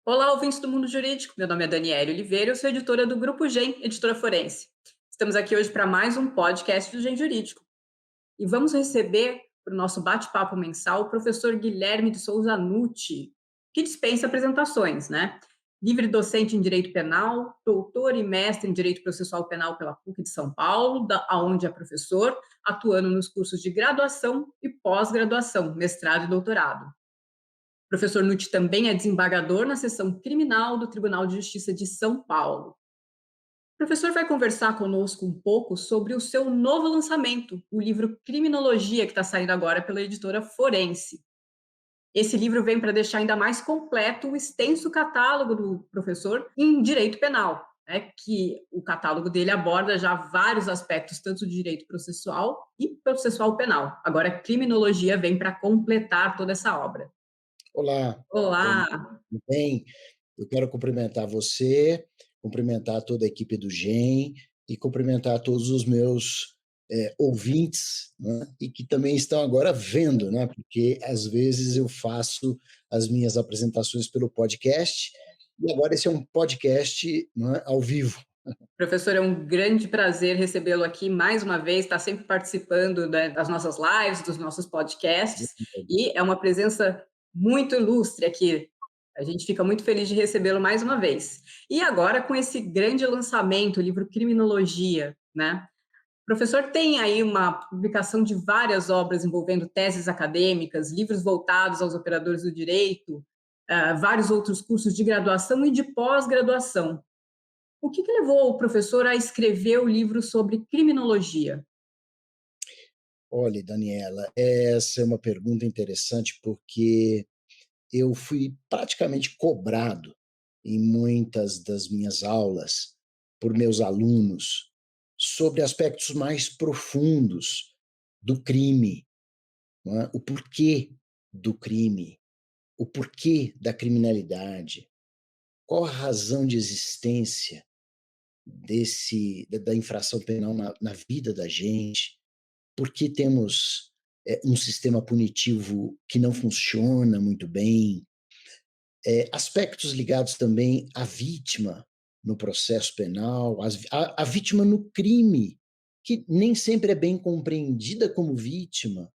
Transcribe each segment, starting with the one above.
Olá, ouvintes do Mundo Jurídico. Meu nome é Daniela Oliveira, eu sou editora do Grupo Gen, editora forense. Estamos aqui hoje para mais um podcast do Gen Jurídico. E vamos receber para o nosso bate-papo mensal o professor Guilherme de Souza Nucci, que dispensa apresentações, né? Livre docente em Direito Penal, doutor e mestre em Direito Processual Penal pela PUC de São Paulo, onde é professor, atuando nos cursos de graduação e pós-graduação, mestrado e doutorado. O professor Nucci também é desembargador na seção criminal do Tribunal de Justiça de São Paulo. O professor vai conversar conosco um pouco sobre o seu novo lançamento, o livro Criminologia, que está saindo agora pela editora Forense. Esse livro vem para deixar ainda mais completo o extenso catálogo do professor em direito penal, né, que o catálogo dele aborda já vários aspectos, tanto do direito processual e processual penal. Agora, a criminologia vem para completar toda essa obra. Olá, Dani, Olá! tudo bem? Eu quero cumprimentar você, cumprimentar toda a equipe do GEM e cumprimentar todos os meus ouvintes, né, e que também estão agora vendo, né, porque às vezes eu faço as minhas apresentações pelo podcast e agora esse é um podcast, né, ao vivo. Professor, é um grande prazer recebê-lo aqui mais uma vez, está sempre participando, né, das nossas lives, dos nossos podcasts, e é uma presença muito ilustre aqui. A gente fica muito feliz de recebê-lo mais uma vez. E agora, com esse grande lançamento, o livro Criminologia, né? O professor tem aí uma publicação de várias obras envolvendo teses acadêmicas, livros voltados aos operadores do direito, vários outros cursos de graduação e de pós-graduação. O que levou o professor a escrever o livro sobre criminologia? Olha, Daniela, essa é uma pergunta interessante porque eu fui praticamente cobrado em muitas das minhas aulas por meus alunos sobre aspectos mais profundos do crime, não é? O porquê do crime, o porquê da criminalidade, qual a razão de existência da infração penal na vida da gente, por que temos um sistema punitivo que não funciona muito bem, aspectos ligados também à vítima no processo penal, a vítima no crime, que nem sempre é bem compreendida como vítima,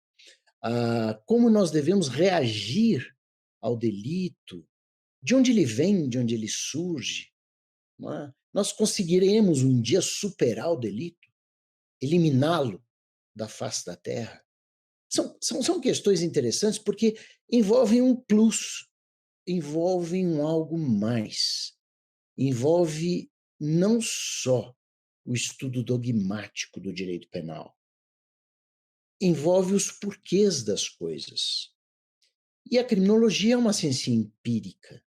como nós devemos reagir ao delito, de onde ele vem, de onde ele surge. Não é? Nós conseguiremos um dia superar o delito, eliminá-lo da face da terra? São questões interessantes porque envolvem um plus, envolve um algo mais, envolve não só o estudo dogmático do direito penal, envolve os porquês das coisas. E a criminologia é uma ciência empírica.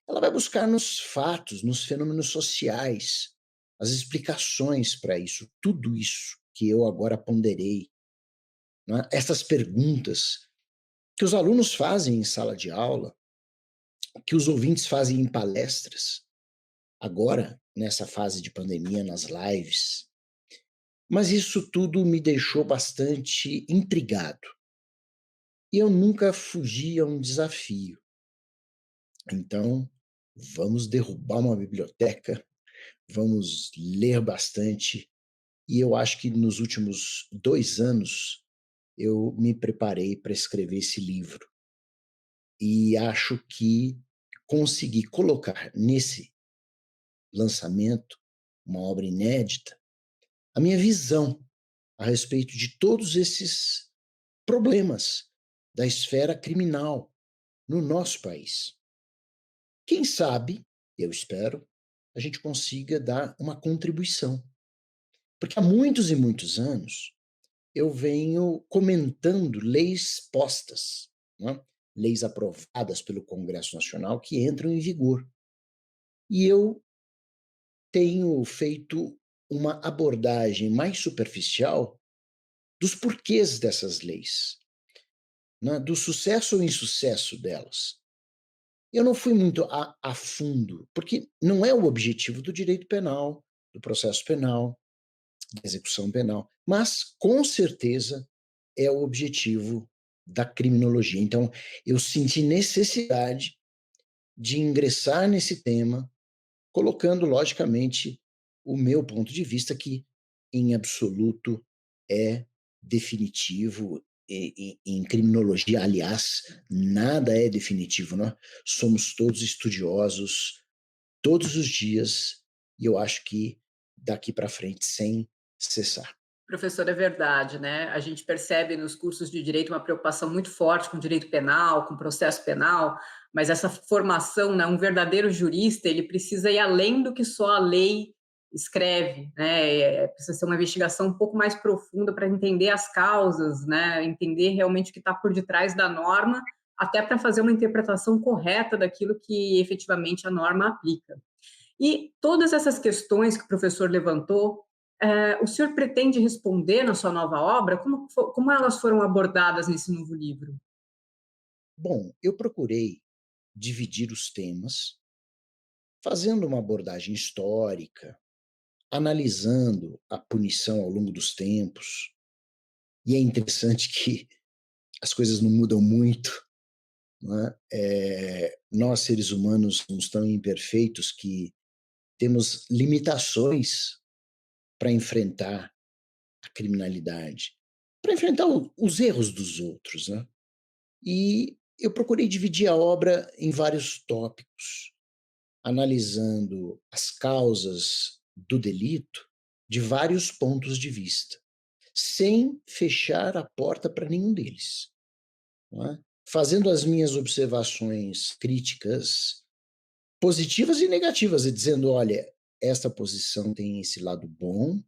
Ela vai buscar nos fatos, nos fenômenos sociais, as explicações para isso, tudo isso que eu agora ponderei, não é? Essas perguntas que os alunos fazem em sala de aula, que os ouvintes fazem em palestras, agora, nessa fase de pandemia, nas lives. Mas isso tudo me deixou bastante intrigado. E eu nunca fugi a um desafio. Então, vamos derrubar uma biblioteca, vamos ler bastante. E eu acho que nos últimos 2 anos eu me preparei para escrever esse livro. E acho que consegui colocar nesse lançamento, uma obra inédita, a minha visão a respeito de todos esses problemas da esfera criminal no nosso país. Quem sabe, eu espero, a gente consiga dar uma contribuição. Porque há muitos e muitos anos eu venho comentando leis postas, né? Leis aprovadas pelo Congresso Nacional que entram em vigor. E eu tenho feito uma abordagem mais superficial dos porquês dessas leis, né, do sucesso ou insucesso delas. Eu não fui muito a fundo, porque não é o objetivo do direito penal, do processo penal, da execução penal, mas com certeza é o objetivo da criminologia. Então, eu senti necessidade de ingressar nesse tema, colocando, logicamente, o meu ponto de vista, que em absoluto é definitivo em criminologia. Aliás, nada é definitivo, né? Somos todos estudiosos todos os dias, e eu acho que daqui para frente, sem cessar. Professor, é verdade, né? A gente percebe nos cursos de direito uma preocupação muito forte com direito penal, com processo penal, mas essa formação, né, um verdadeiro jurista, ele precisa ir além do que só a lei escreve, né? Precisa ser uma investigação um pouco mais profunda para entender as causas, né? Entender realmente o que está por detrás da norma, até para fazer uma interpretação correta daquilo que efetivamente a norma aplica. E todas essas questões que o professor levantou, o senhor pretende responder na sua nova obra? Como elas foram abordadas nesse novo livro? Bom, eu procurei dividir os temas, fazendo uma abordagem histórica, analisando a punição ao longo dos tempos. E é interessante que as coisas não mudam muito, não é? Nós, seres humanos, somos tão imperfeitos que temos limitações para enfrentar a criminalidade, para enfrentar os erros dos outros, né? E eu procurei dividir a obra em vários tópicos, analisando as causas do delito de vários pontos de vista, sem fechar a porta para nenhum deles, não é? Fazendo as minhas observações críticas, positivas e negativas, e dizendo: olha, esta posição tem esse lado bom,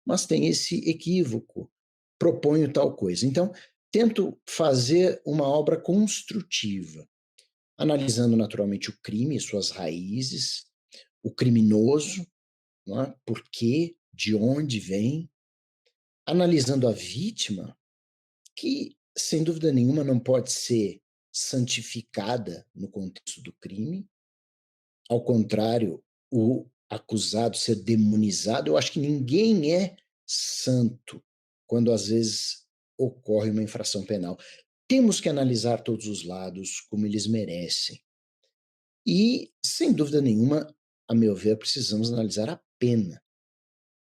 mas tem esse equívoco, proponho tal coisa. Então, tento fazer uma obra construtiva, analisando naturalmente o crime, suas raízes, o criminoso, não é? Por quê, de onde vem, analisando a vítima, que sem dúvida nenhuma não pode ser santificada no contexto do crime, ao contrário, o acusado ser demonizado. Eu acho que ninguém é santo quando às vezes ocorre uma infração penal. Temos que analisar todos os lados como eles merecem. E, sem dúvida nenhuma, a meu ver, precisamos analisar a pena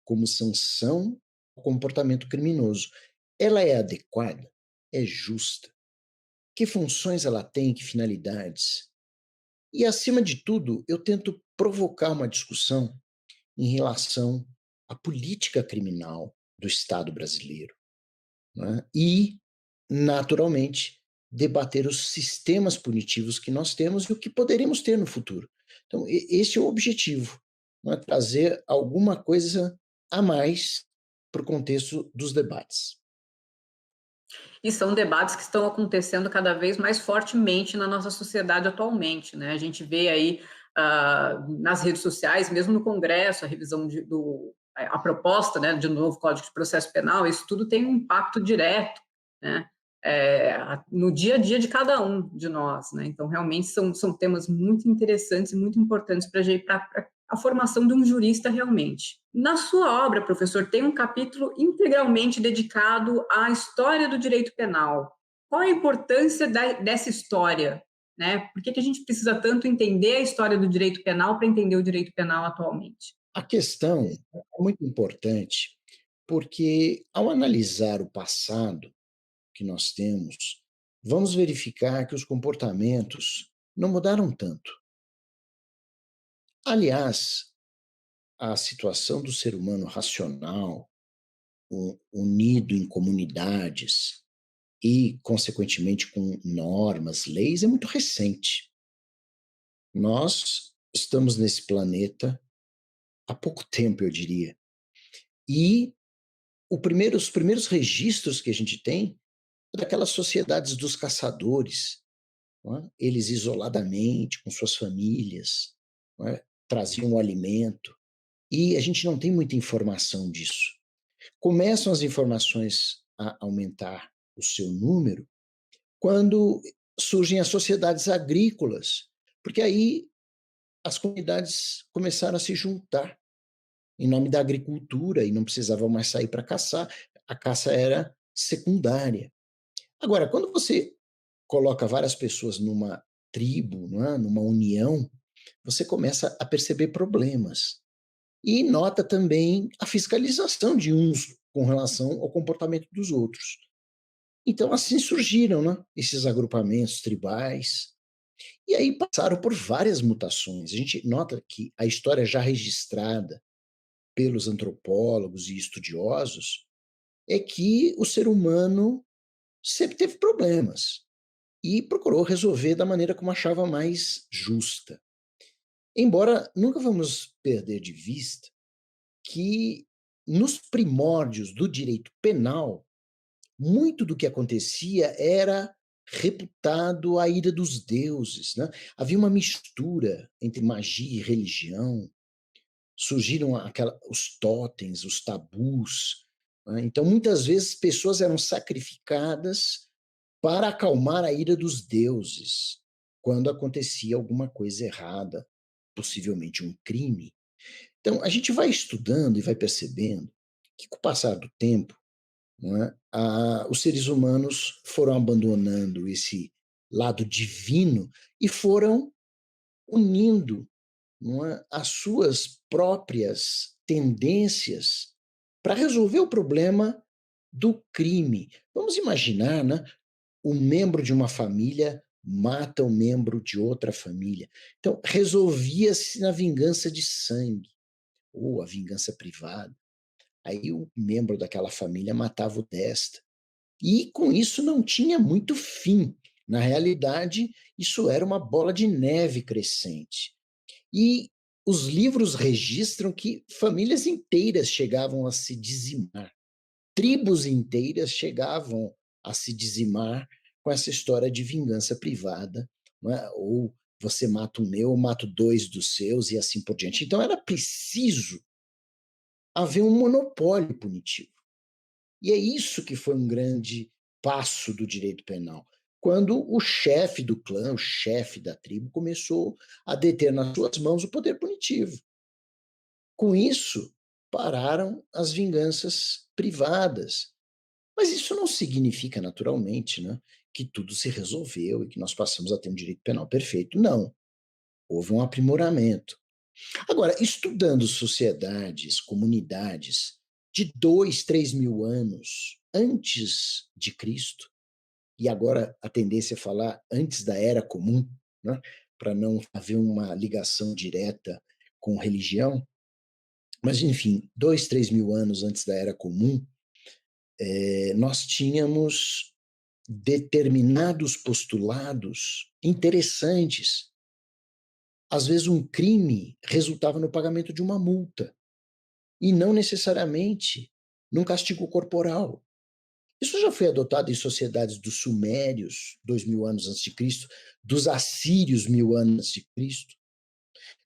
como sanção ao comportamento criminoso. Ela é adequada? É justa? Que funções ela tem? Que finalidades? E, acima de tudo, eu tento provocar uma discussão em relação à política criminal do Estado brasileiro, né? E, naturalmente, debater os sistemas punitivos que nós temos e o que poderemos ter no futuro. Então, esse é o objetivo, né? Trazer alguma coisa a mais para o contexto dos debates. E são debates que estão acontecendo cada vez mais fortemente na nossa sociedade atualmente, né? A gente vê aí nas redes sociais, mesmo no Congresso, a revisão a proposta, né, de novo Código de Processo Penal, isso tudo tem um impacto direto, né, no dia a dia de cada um de nós, né? Então, realmente são temas muito interessantes e muito importantes para a formação de um jurista realmente. Na sua obra, professor, tem um capítulo integralmente dedicado à história do direito penal. Qual a importância dessa história, né? Por que a gente precisa tanto entender a história do direito penal para entender o direito penal atualmente? A questão é muito importante porque, ao analisar o passado que nós temos, vamos verificar que os comportamentos não mudaram tanto. Aliás, a situação do ser humano racional, unido em comunidades e, consequentemente, com normas, leis, é muito recente. Nós estamos nesse planeta há pouco tempo, eu diria. E os primeiros registros que a gente tem é daquelas sociedades dos caçadores, não é? Eles isoladamente, com suas famílias, não é? Traziam o alimento. E a gente não tem muita informação disso. Começam as informações a aumentar o seu número quando surgem as sociedades agrícolas, porque aí as comunidades começaram a se juntar em nome da agricultura e não precisavam mais sair para caçar, a caça era secundária. Agora, quando você coloca várias pessoas numa tribo, não é? Numa união, você começa a perceber problemas. E nota também a fiscalização de uns com relação ao comportamento dos outros. Então, assim surgiram, né, esses agrupamentos tribais, e aí passaram por várias mutações. A gente nota que a história já registrada pelos antropólogos e estudiosos é que o ser humano sempre teve problemas e procurou resolver da maneira como achava mais justa. Embora nunca vamos perder de vista que nos primórdios do direito penal, muito do que acontecia era reputado à ira dos deuses, né? Havia uma mistura entre magia e religião, surgiram os totens, os tabus, né? Então, muitas vezes, pessoas eram sacrificadas para acalmar a ira dos deuses quando acontecia alguma coisa errada, possivelmente um crime. Então, a gente vai estudando e vai percebendo que, com o passar do tempo, não é, os seres humanos foram abandonando esse lado divino e foram unindo, não é, as suas próprias tendências para resolver o problema do crime. Vamos imaginar, né, um membro de uma família mata um membro de outra família. Então, resolvia-se na vingança de sangue ou a vingança privada. Aí o membro daquela família matava o desta. E com isso não tinha muito fim. Na realidade, isso era uma bola de neve crescente. E os livros registram que famílias inteiras chegavam a se dizimar, tribos inteiras chegavam a se dizimar com essa história de vingança privada, não é? Ou você mata o meu, eu mato dois dos seus e assim por diante. Então era preciso haver um monopólio punitivo. E é isso que foi um grande passo do direito penal. Quando o chefe do clã, o chefe da tribo, começou a deter nas suas mãos o poder punitivo. Com isso, pararam as vinganças privadas. Mas isso não significa, naturalmente, né, que tudo se resolveu e que nós passamos a ter um direito penal perfeito. Não. Houve um aprimoramento. Agora, estudando sociedades, comunidades de 2, 3 mil anos antes de Cristo, e agora a tendência é falar antes da Era Comum, né, para não haver uma ligação direta com religião, mas enfim, 2, 3 mil anos antes da Era Comum, nós tínhamos determinados postulados interessantes. Às vezes um crime resultava no pagamento de uma multa, e não necessariamente num castigo corporal. Isso já foi adotado em sociedades dos sumérios, 2 mil anos antes de Cristo, dos assírios, 1000 anos antes de Cristo.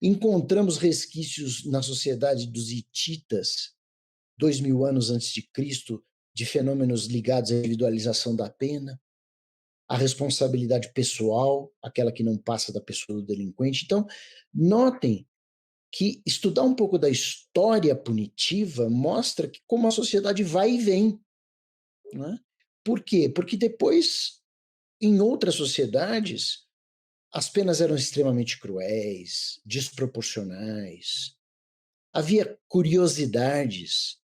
Encontramos resquícios na sociedade dos hititas, 2000 anos antes de Cristo, de fenômenos ligados à individualização da pena, à responsabilidade pessoal, aquela que não passa da pessoa do delinquente. Então, notem que estudar um pouco da história punitiva mostra que como a sociedade vai e vem, né? Por quê? Porque depois, em outras sociedades, as penas eram extremamente cruéis, desproporcionais. Havia curiosidades,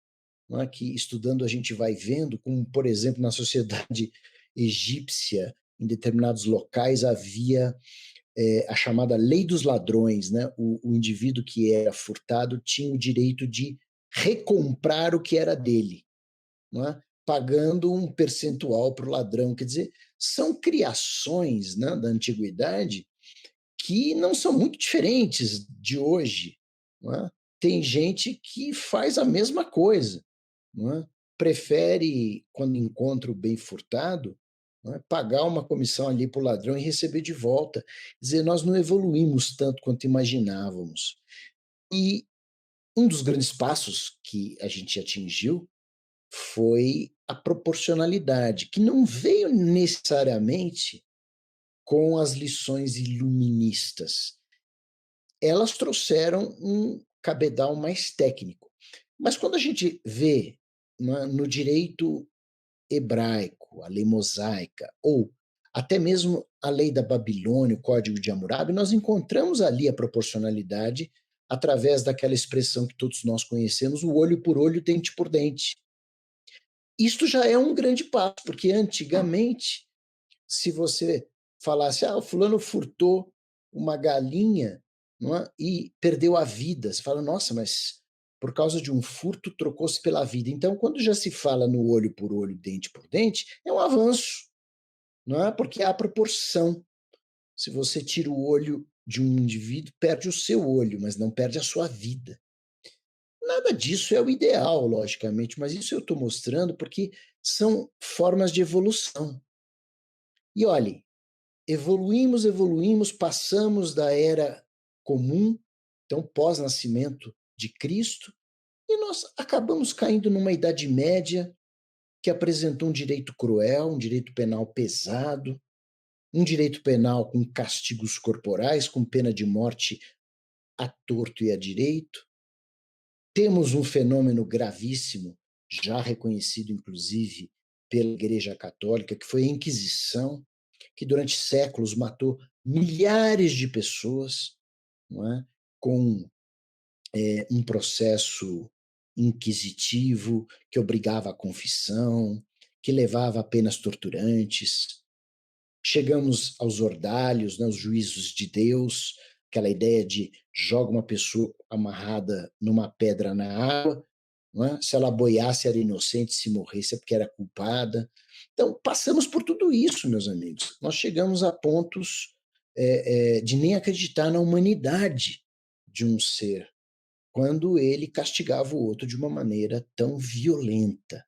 não é, que estudando a gente vai vendo, como, por exemplo, na sociedade egípcia, em determinados locais havia a chamada lei dos ladrões, né? O indivíduo que era furtado tinha o direito de recomprar o que era dele, não é? Pagando um percentual para o ladrão. Quer dizer, são criações, né, da antiguidade que não são muito diferentes de hoje. Não é? Tem gente que faz a mesma coisa. Não é? Prefere, quando encontra o bem furtado, não é, pagar uma comissão ali para o ladrão e receber de volta. Quer dizer, nós não evoluímos tanto quanto imaginávamos. E um dos grandes passos que a gente atingiu foi a proporcionalidade, que não veio necessariamente com as lições iluministas. Elas trouxeram um cabedal mais técnico. Mas quando a gente vê no direito hebraico, a lei mosaica, ou até mesmo a lei da Babilônia, o Código de Hammurabi, nós encontramos ali a proporcionalidade através daquela expressão que todos nós conhecemos, o olho por olho, dente por dente. Isto já é um grande passo, porque antigamente, se você falasse, o fulano furtou uma galinha, não é? E perdeu a vida, você fala, nossa, mas por causa de um furto trocou-se pela vida. Então, quando já se fala no olho por olho, dente por dente, é um avanço, não é? Porque há proporção. Se você tira o olho de um indivíduo, perde o seu olho, mas não perde a sua vida. Nada disso é o ideal, logicamente, mas isso eu estou mostrando porque são formas de evolução. E olhe, evoluímos, passamos da era comum, então pós-nascimento de Cristo, e nós acabamos caindo numa Idade Média que apresentou um direito cruel, um direito penal pesado, um direito penal com castigos corporais, com pena de morte à torto e à direito. Temos um fenômeno gravíssimo, já reconhecido inclusive pela Igreja Católica, que foi a Inquisição, que durante séculos matou milhares de pessoas, não é? Com um processo inquisitivo que obrigava à confissão, que levava a penas torturantes. Chegamos aos ordalhos, né, os juízos de Deus, aquela ideia de joga uma pessoa amarrada numa pedra na água, não é? Se ela boiasse era inocente, se morresse é porque era culpada. Então, passamos por tudo isso, meus amigos. Nós chegamos a pontos de nem acreditar na humanidade de um ser, quando ele castigava o outro de uma maneira tão violenta.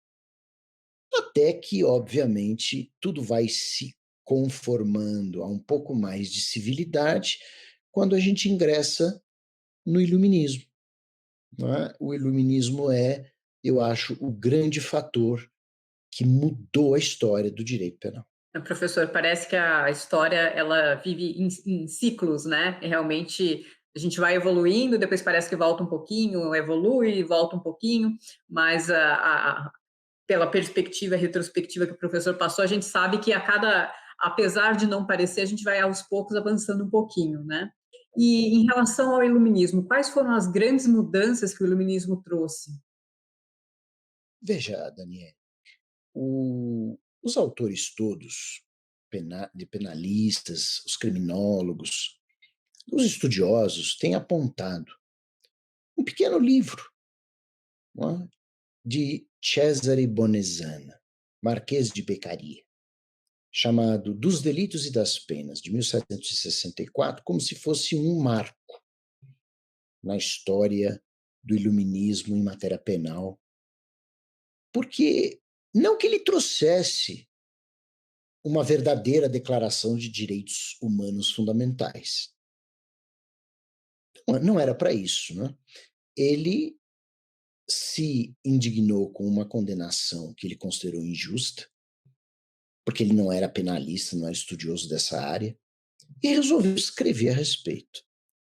Até que, obviamente, tudo vai se conformando a um pouco mais de civilidade quando a gente ingressa no iluminismo. Não é? O iluminismo é, eu acho, o grande fator que mudou a história do direito penal. Professor, parece que a história ela vive em ciclos, né? E realmente a gente vai evoluindo, depois parece que volta um pouquinho, evolui, volta um pouquinho, mas pela perspectiva retrospectiva que o professor passou, a gente sabe que apesar de não parecer, a gente vai aos poucos avançando um pouquinho, né? E em relação ao iluminismo, quais foram as grandes mudanças que o iluminismo trouxe? Veja, Daniel, os autores todos, de penalistas, os criminólogos, os estudiosos, têm apontado um pequeno livro, não é? De Cesare Bonezana, Marquês de Beccaria, chamado Dos Delitos e das Penas, de 1764, como se fosse um marco na história do iluminismo em matéria penal, porque não que ele trouxesse uma verdadeira declaração de direitos humanos fundamentais. Não era para isso, né? Ele se indignou com uma condenação que ele considerou injusta, porque ele não era penalista, não era estudioso dessa área, e resolveu escrever a respeito.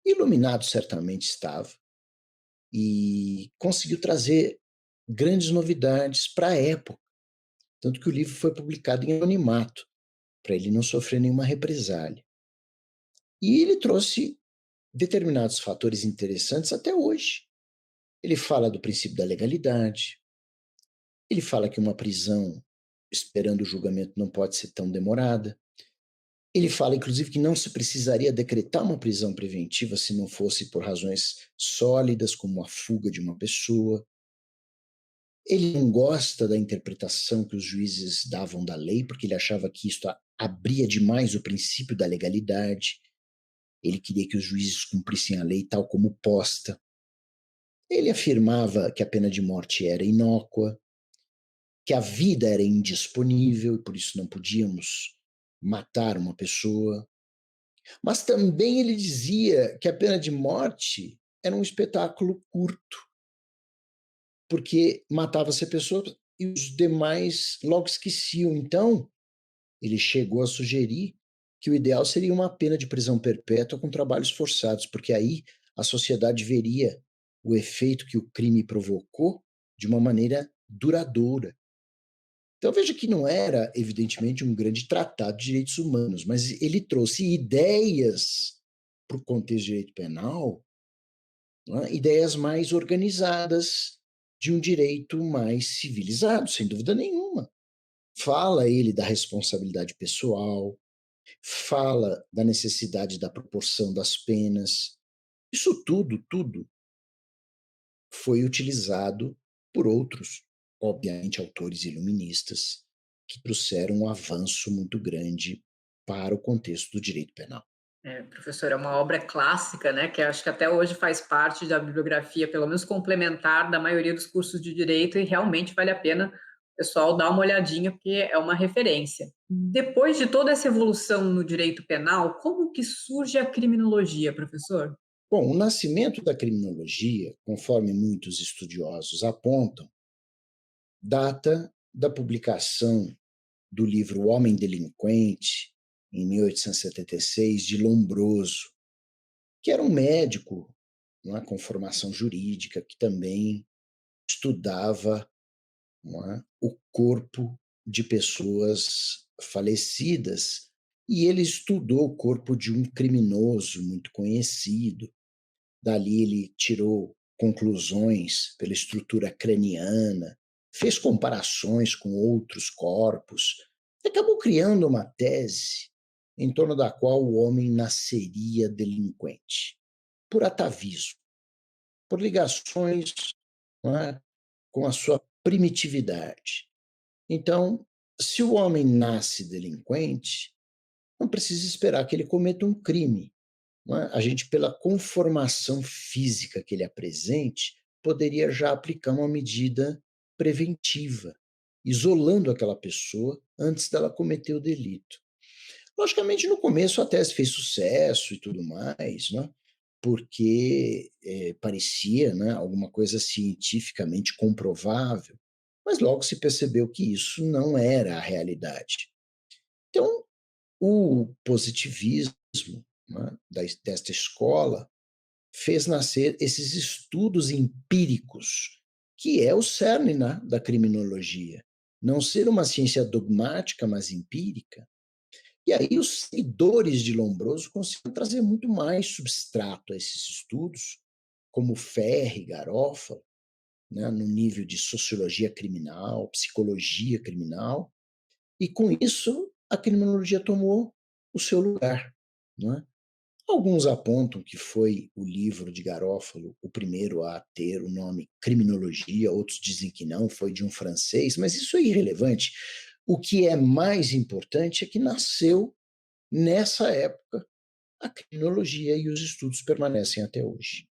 Iluminado certamente estava, e conseguiu trazer grandes novidades para a época, tanto que o livro foi publicado em anonimato, para ele não sofrer nenhuma represália. E ele trouxe determinados fatores interessantes até hoje. Ele fala do princípio da legalidade, ele fala que uma prisão esperando o julgamento não pode ser tão demorada. Ele fala, inclusive, que não se precisaria decretar uma prisão preventiva se não fosse por razões sólidas, como a fuga de uma pessoa. Ele não gosta da interpretação que os juízes davam da lei, porque ele achava que isto abria demais o princípio da legalidade. Ele queria que os juízes cumprissem a lei tal como posta. Ele afirmava que a pena de morte era inócua, que a vida era indisponível e por isso não podíamos matar uma pessoa. Mas também ele dizia que a pena de morte era um espetáculo curto, porque matava-se a pessoa e os demais logo esqueciam. Então, ele chegou a sugerir que o ideal seria uma pena de prisão perpétua com trabalhos forçados, porque aí a sociedade veria o efeito que o crime provocou de uma maneira duradoura. Então veja que não era, evidentemente, um grande tratado de direitos humanos, mas ele trouxe ideias para o contexto de direito penal, não é? Ideias mais organizadas de um direito mais civilizado, sem dúvida nenhuma. Fala ele da responsabilidade pessoal, fala da necessidade da proporção das penas. Isso tudo foi utilizado por outros, obviamente, autores iluministas, que trouxeram um avanço muito grande para o contexto do direito penal. Professor, é uma obra clássica, né, que acho que até hoje faz parte da bibliografia, pelo menos complementar, da maioria dos cursos de direito, e realmente vale a pena o pessoal dar uma olhadinha, porque é uma referência. Depois de toda essa evolução no direito penal, como que surge a criminologia, professor? Bom, o nascimento da criminologia, conforme muitos estudiosos apontam, data da publicação do livro O Homem Delinquente, em 1876, de Lombroso, que era um médico, não é, com formação jurídica, que também estudava, não é, o corpo de pessoas falecidas, e ele estudou o corpo de um criminoso muito conhecido. Dali ele tirou conclusões pela estrutura craniana, fez comparações com outros corpos, e acabou criando uma tese em torno da qual o homem nasceria delinquente, por atavismo, por ligações, não é, com a sua primitividade. Então, se o homem nasce delinquente, não precisa esperar que ele cometa um crime. Não é? A gente, pela conformação física que ele apresente, poderia já aplicar uma medida preventiva, isolando aquela pessoa antes dela cometer o delito. Logicamente, no começo a tese fez sucesso e tudo mais, né? Porque parecia, né, alguma coisa cientificamente comprovável, mas logo se percebeu que isso não era a realidade. Então, o positivismo, né, desta escola fez nascer esses estudos empíricos, que é o cerne, né, da criminologia. Não ser uma ciência dogmática, mas empírica. E aí os seguidores de Lombroso conseguiram trazer muito mais substrato a esses estudos, como Ferri, Garófalo, né, no nível de sociologia criminal, psicologia criminal, e com isso a criminologia tomou o seu lugar. Né? Alguns apontam que foi o livro de Garófalo o primeiro a ter o nome criminologia, outros dizem que não, foi de um francês, mas isso é irrelevante. O que é mais importante é que nasceu nessa época a criminologia e os estudos permanecem até hoje.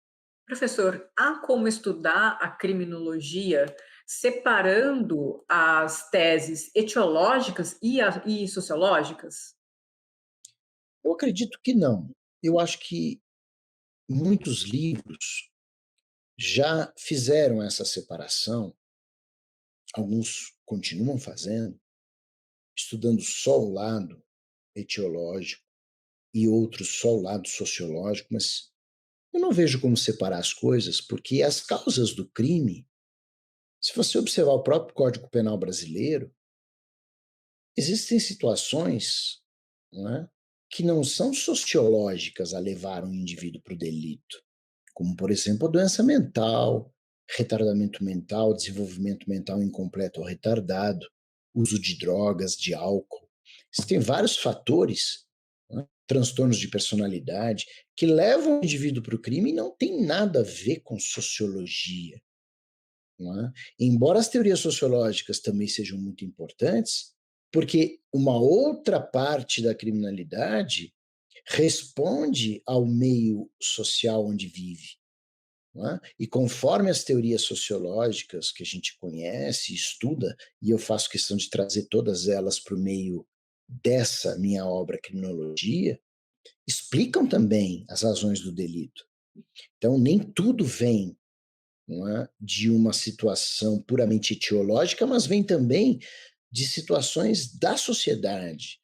Professor, há como estudar a criminologia separando as teses etiológicas e sociológicas? Eu acredito que não. Eu acho que muitos livros já fizeram essa separação, alguns continuam fazendo, estudando só o lado etiológico e outros só o lado sociológico, mas eu não vejo como separar as coisas, porque as causas do crime, se você observar o próprio Código Penal brasileiro, existem situações, não é, que não são sociológicas a levar um indivíduo para o delito, como, por exemplo, doença mental, retardamento mental, desenvolvimento mental incompleto ou retardado, uso de drogas, de álcool. Existem vários fatores, né, transtornos de personalidade, que levam o indivíduo para o crime e não tem nada a ver com sociologia. Não é? Embora as teorias sociológicas também sejam muito importantes, porque uma outra parte da criminalidade responde ao meio social onde vive. Não é? E conforme as teorias sociológicas que a gente conhece, estuda, e eu faço questão de trazer todas elas para o meio dessa minha obra Criminologia, explicam também as razões do delito. Então, nem tudo vem, não é, de uma situação puramente etiológica, mas vem também de situações da sociedade.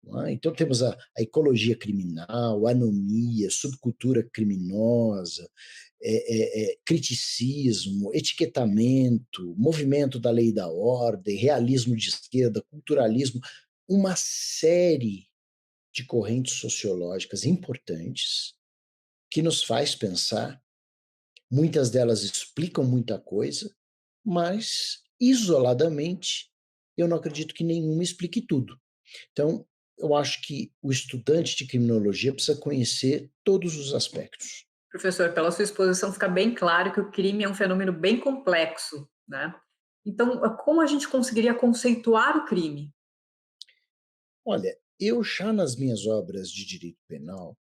Não é? Então temos a ecologia criminal, a anomia, subcultura criminosa, criticismo, etiquetamento, movimento da lei e da ordem, realismo de esquerda, culturalismo, uma série de correntes sociológicas importantes que nos faz pensar. Muitas delas explicam muita coisa, mas, isoladamente, eu não acredito que nenhuma explique tudo. Então, eu acho que o estudante de criminologia precisa conhecer todos os aspectos. Professor, pela sua exposição fica bem claro que o crime é um fenômeno bem complexo, né? Então, como a gente conseguiria conceituar o crime? Olha, eu já nas minhas obras de direito penal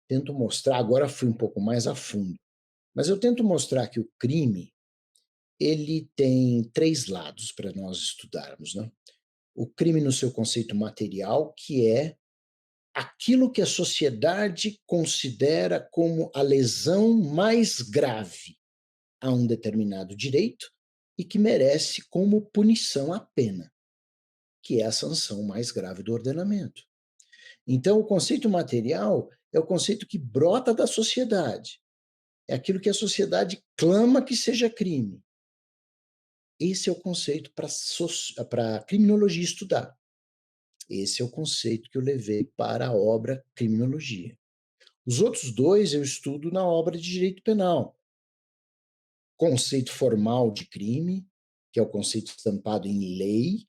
tento mostrar, agora fui um pouco mais a fundo, mas eu tento mostrar que o crime ele tem 3 lados para nós estudarmos, né? O crime no seu conceito material, que é aquilo que a sociedade considera como a lesão mais grave a um determinado direito e que merece como punição a pena, que é a sanção mais grave do ordenamento. Então, o conceito material é o conceito que brota da sociedade. É aquilo que a sociedade clama que seja crime. Esse é o conceito para a criminologia estudar. Esse é o conceito que eu levei para a obra Criminologia. Os outros 2 eu estudo na obra de direito penal. Conceito formal de crime, que é o conceito estampado em lei,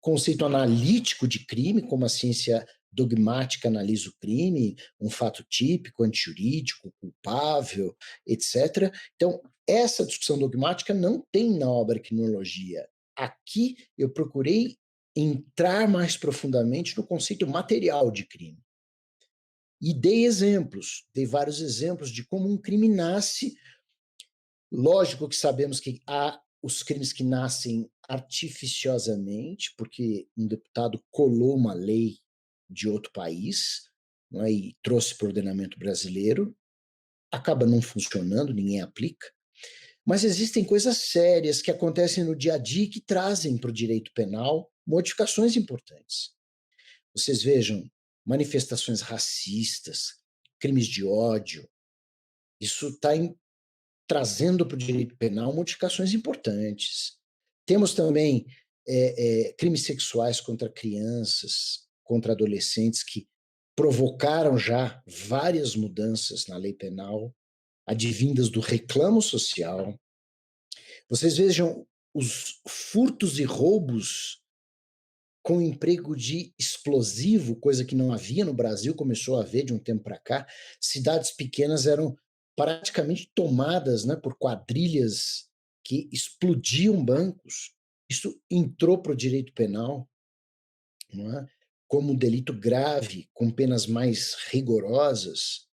conceito analítico de crime, como a ciência dogmática analisa o crime, um fato típico, antijurídico, culpável, etc. Então, essa discussão dogmática não tem na obra Criminologia. Aqui eu procurei entrar mais profundamente no conceito material de crime. E dei vários exemplos de como um crime nasce. Lógico que sabemos que há os crimes que nascem artificiosamente, porque um deputado colou uma lei de outro país, não é, e trouxe para o ordenamento brasileiro, acaba não funcionando, ninguém aplica. Mas existem coisas sérias que acontecem no dia a dia e que trazem para o direito penal modificações importantes. Vocês vejam manifestações racistas, crimes de ódio, isso está trazendo para o direito penal modificações importantes. Temos também crimes sexuais contra crianças, contra adolescentes, que provocaram já várias mudanças na lei penal, advindas do reclamo social. Vocês vejam os furtos e roubos com emprego de explosivo, coisa que não havia no Brasil, começou a haver de um tempo para cá. Cidades pequenas eram praticamente tomadas, né, por quadrilhas que explodiam bancos. Isso entrou para o direito penal, não é? Como um delito grave, com penas mais rigorosas.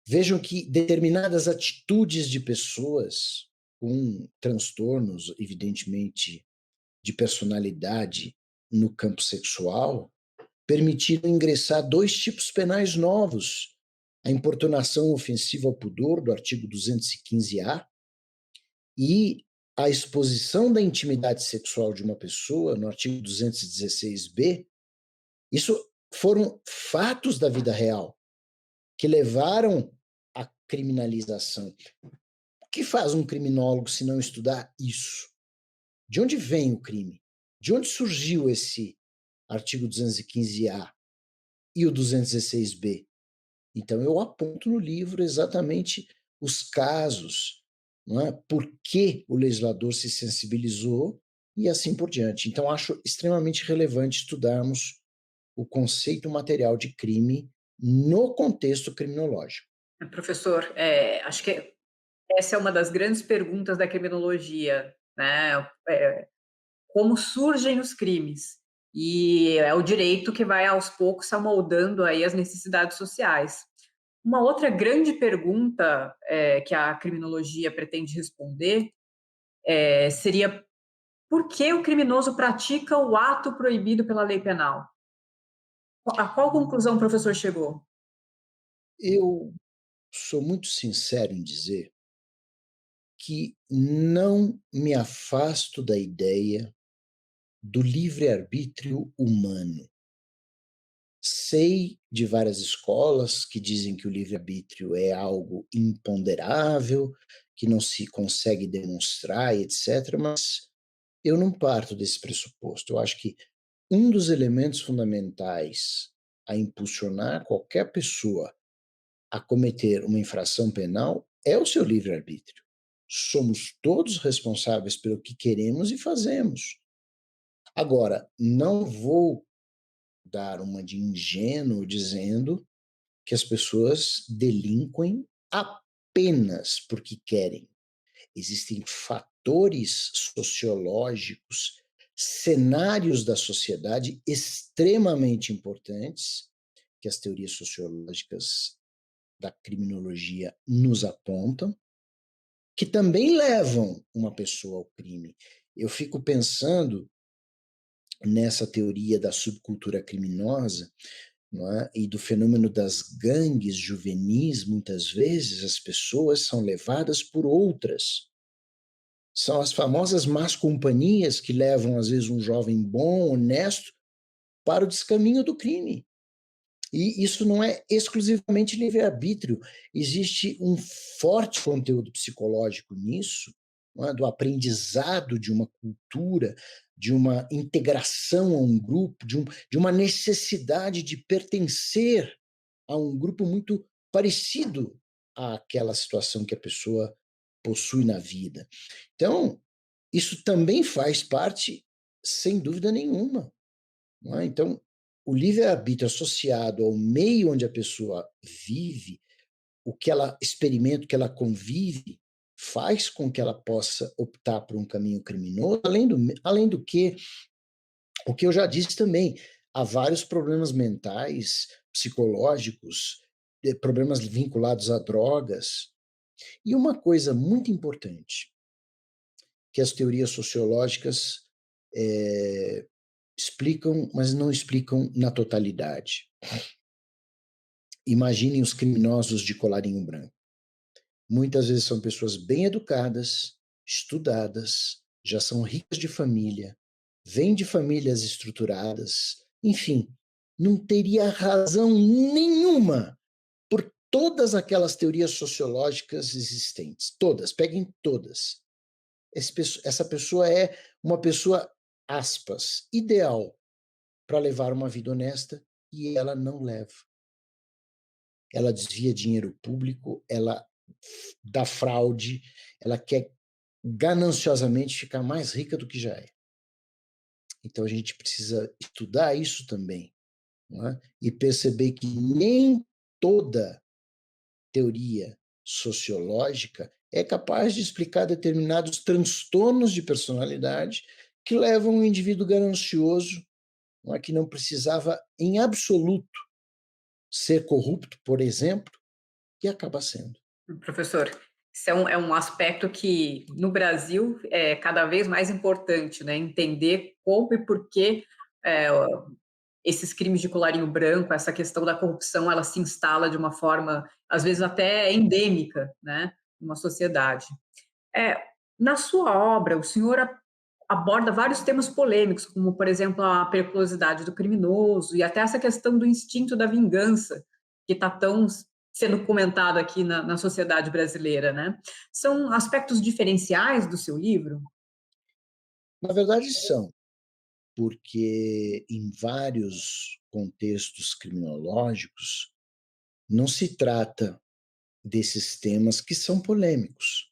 Vejam que determinadas atitudes de pessoas com transtornos, evidentemente, de personalidade no campo sexual, permitiram ingressar 2 tipos penais novos: a importunação ofensiva ao pudor, do artigo 215-A, e a exposição da intimidade sexual de uma pessoa, no artigo 216-B. Isso foram fatos da vida real que levaram à criminalização. O que faz um criminólogo se não estudar isso? De onde vem o crime? De onde surgiu esse artigo 215-A e o 216-B? Então, eu aponto no livro exatamente os casos, não é? Por que o legislador se sensibilizou e assim por diante. Então, acho extremamente relevante estudarmos o conceito material de crime no contexto criminológico. Professor, acho que essa é uma das grandes perguntas da criminologia, né? Como surgem os crimes? E é o direito que vai aos poucos se amoldando aí as necessidades sociais. Uma outra grande pergunta que a criminologia pretende responder seria: por que o criminoso pratica o ato proibido pela lei penal? A qual conclusão o professor chegou? Eu sou muito sincero em dizer que não me afasto da ideia do livre-arbítrio humano. Sei de várias escolas que dizem que o livre-arbítrio é algo imponderável, que não se consegue demonstrar, etc., mas eu não parto desse pressuposto. Eu acho que um dos elementos fundamentais a impulsionar qualquer pessoa a cometer uma infração penal é o seu livre-arbítrio. Somos todos responsáveis pelo que queremos e fazemos. Agora, não vou dar uma de ingênuo dizendo que as pessoas delinquem apenas porque querem. Existem fatores sociológicos, cenários da sociedade extremamente importantes que as teorias sociológicas da criminologia nos apontam, que também levam uma pessoa ao crime. Eu fico pensando nessa teoria da subcultura criminosa, não é? E do fenômeno das gangues juvenis. Muitas vezes as pessoas são levadas por outras. São as famosas más companhias que levam, às vezes, um jovem bom, honesto, para o descaminho do crime. E isso não é exclusivamente livre-arbítrio. Existe um forte conteúdo psicológico nisso, não é? Do aprendizado de uma cultura, de uma integração a um grupo, de uma necessidade de pertencer a um grupo muito parecido àquela situação que a pessoa possui na vida. Então, isso também faz parte, sem dúvida nenhuma. Não é? Então, o livre-arbítrio associado ao meio onde a pessoa vive, o que ela experimenta, o que ela convive, faz com que ela possa optar por um caminho criminoso, além do que, o que eu já disse também, há vários problemas mentais, psicológicos, problemas vinculados a drogas. E uma coisa muito importante que as teorias sociológicas explicam, mas não explicam na totalidade. Imaginem os criminosos de colarinho branco. Muitas vezes são pessoas bem educadas, estudadas, já são ricas de família, vêm de famílias estruturadas, enfim, não teria razão nenhuma por todas aquelas teorias sociológicas existentes. Todas, peguem todas. Essa pessoa é uma pessoa, aspas, ideal para levar uma vida honesta, e ela não leva. Ela desvia dinheiro público, ela dá fraude, ela quer gananciosamente ficar mais rica do que já é. Então a gente precisa estudar isso também, não é? E perceber que nem toda teoria sociológica é capaz de explicar determinados transtornos de personalidade que levam um indivíduo ganancioso, não é, que não precisava em absoluto ser corrupto, por exemplo, e acaba sendo. Professor, isso é um aspecto que no Brasil é cada vez mais importante, né? Entender como e por que é, esses crimes de colarinho branco, essa questão da corrupção, ela se instala de uma forma, às vezes até endêmica, né? Numa sociedade. É, na sua obra, o senhor aborda vários temas polêmicos, como, por exemplo, a periculosidade do criminoso e até essa questão do instinto da vingança, que está tão sendo comentado aqui na sociedade brasileira, né? São aspectos diferenciais do seu livro? Na verdade, são, porque em vários contextos criminológicos não se trata desses temas que são polêmicos.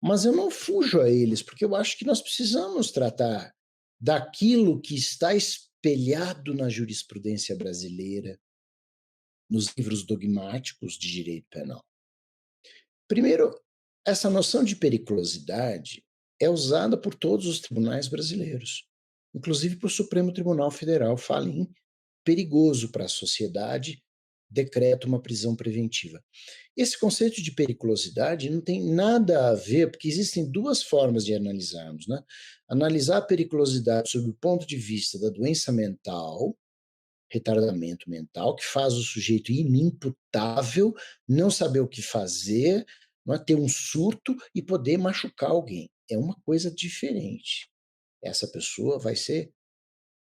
Mas eu não fujo a eles, porque eu acho que nós precisamos tratar daquilo que está espelhado na jurisprudência brasileira, nos livros dogmáticos de direito penal. Primeiro, essa noção de periculosidade é usada por todos os tribunais brasileiros, inclusive por Supremo Tribunal Federal, fala em perigoso para a sociedade, decreta uma prisão preventiva. Esse conceito de periculosidade não tem nada a ver, porque existem duas formas de analisarmos, né? Analisar a periculosidade sob o ponto de vista da doença mental, retardamento mental, que faz o sujeito inimputável, não saber o que fazer, não é? Ter um surto e poder machucar alguém. É uma coisa diferente. Essa pessoa vai ser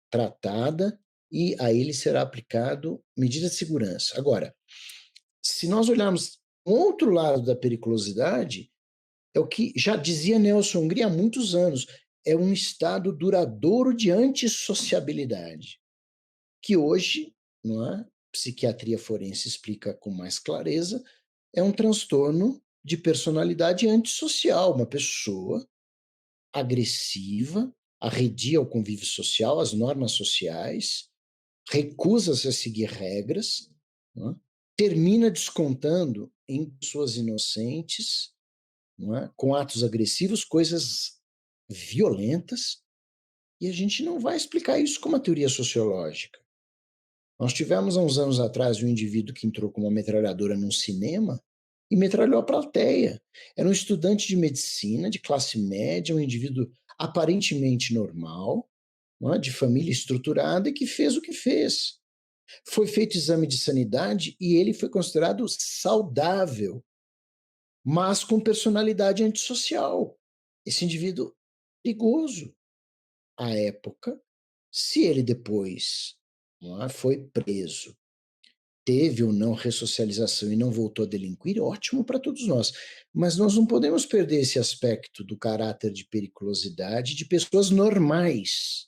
tratada e a ele será aplicado medida de segurança. Agora, se nós olharmos o outro lado da periculosidade, é o que já dizia Nelson Hungria há muitos anos, é um estado duradouro de antissociabilidade, que hoje, não é? Psiquiatria forense explica com mais clareza, é um transtorno de personalidade antissocial, uma pessoa agressiva, arredia ao convívio social, às normas sociais, recusa-se a seguir regras, não é? Termina descontando em pessoas inocentes, não é? Com atos agressivos, coisas violentas, e a gente não vai explicar isso com uma teoria sociológica. Nós tivemos há uns anos atrás um indivíduo que entrou com uma metralhadora num cinema e metralhou a plateia. Era um estudante de medicina, de classe média, um indivíduo aparentemente normal, não é? De família estruturada, e que fez o que fez. Foi feito exame de sanidade e ele foi considerado saudável, mas com personalidade antissocial. Esse indivíduo perigoso. À época, se ele depois, não é, foi preso, teve ou não ressocialização e não voltou a delinquir, ótimo para todos nós. Mas nós não podemos perder esse aspecto do caráter de periculosidade de pessoas normais,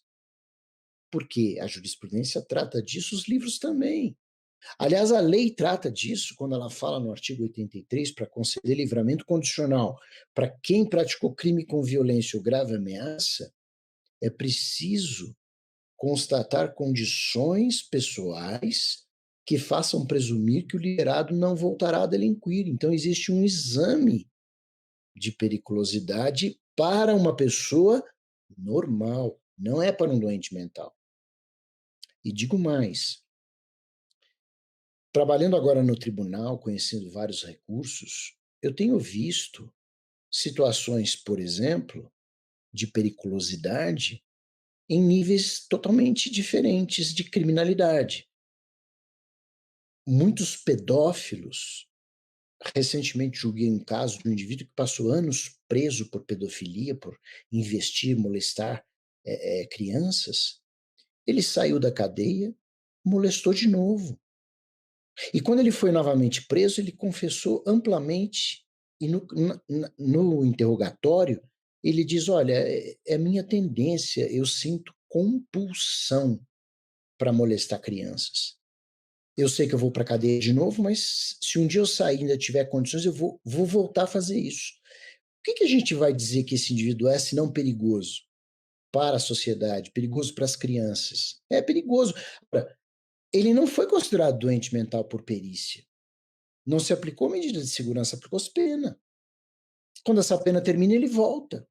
porque a jurisprudência trata disso, os livros também. Aliás, a lei trata disso quando ela fala no artigo 83 para conceder livramento condicional para quem praticou crime com violência ou grave ameaça, é preciso constatar condições pessoais que façam presumir que o liberado não voltará a delinquir. Então, existe um exame de periculosidade para uma pessoa normal, não é para um doente mental. E digo mais, trabalhando agora no tribunal, conhecendo vários recursos, eu tenho visto situações, por exemplo, de periculosidade em níveis totalmente diferentes de criminalidade. Muitos pedófilos, recentemente julguei um caso de um indivíduo que passou anos preso por pedofilia, por investir, molestar crianças. Ele saiu da cadeia, molestou de novo. E quando ele foi novamente preso, ele confessou amplamente, e no interrogatório, ele diz: olha, é minha tendência, eu sinto compulsão para molestar crianças. Eu sei que eu vou para a cadeia de novo, mas se um dia eu sair e ainda tiver condições, eu vou voltar a fazer isso. O que a gente vai dizer que esse indivíduo é, se não perigoso para a sociedade, perigoso para as crianças? É perigoso. Ele não foi considerado doente mental por perícia. Não se aplicou medida de segurança, aplicou-se pena. Quando essa pena termina, ele volta.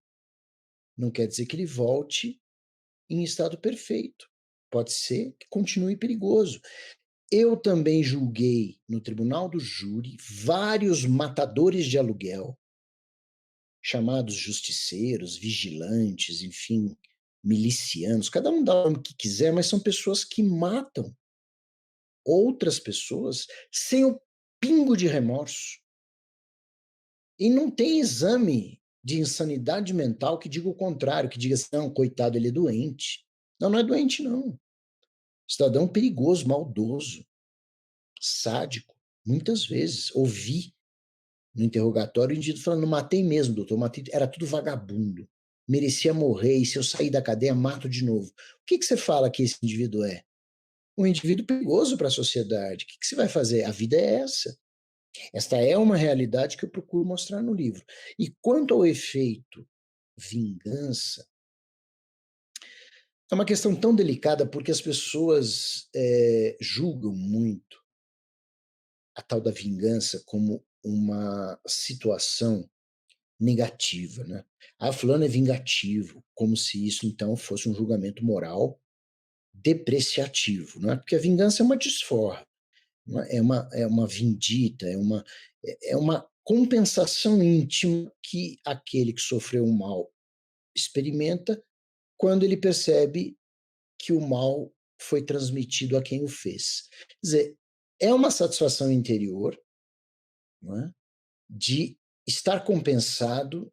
Não quer dizer que ele volte em estado perfeito. Pode ser que continue perigoso. Eu também julguei no tribunal do júri vários matadores de aluguel, chamados justiceiros, vigilantes, enfim, milicianos, cada um dá o nome que quiser, mas são pessoas que matam outras pessoas sem o pingo de remorso. E não tem exame de insanidade mental que diga o contrário, que diga assim, não, coitado, ele é doente. Não, não é doente, não. Cidadão perigoso, maldoso, sádico. Muitas vezes ouvi no interrogatório o indivíduo falando, não matei mesmo, doutor, matei, era tudo vagabundo. Merecia morrer, e se eu sair da cadeia, mato de novo. O que você fala que esse indivíduo é? Um indivíduo perigoso para a sociedade. O que você vai fazer? A vida é essa. Esta é uma realidade que eu procuro mostrar no livro. E quanto ao efeito vingança, é uma questão tão delicada porque as pessoas julgam muito a tal da vingança como uma situação negativa, né? Ah, fulano é vingativo, como se isso então fosse um julgamento moral depreciativo, não é? Porque a vingança é uma desforra, não é? É uma vindita, é uma compensação íntima que aquele que sofreu o mal experimenta quando ele percebe que o mal foi transmitido a quem o fez. Quer dizer, é uma satisfação interior, não é? De estar compensado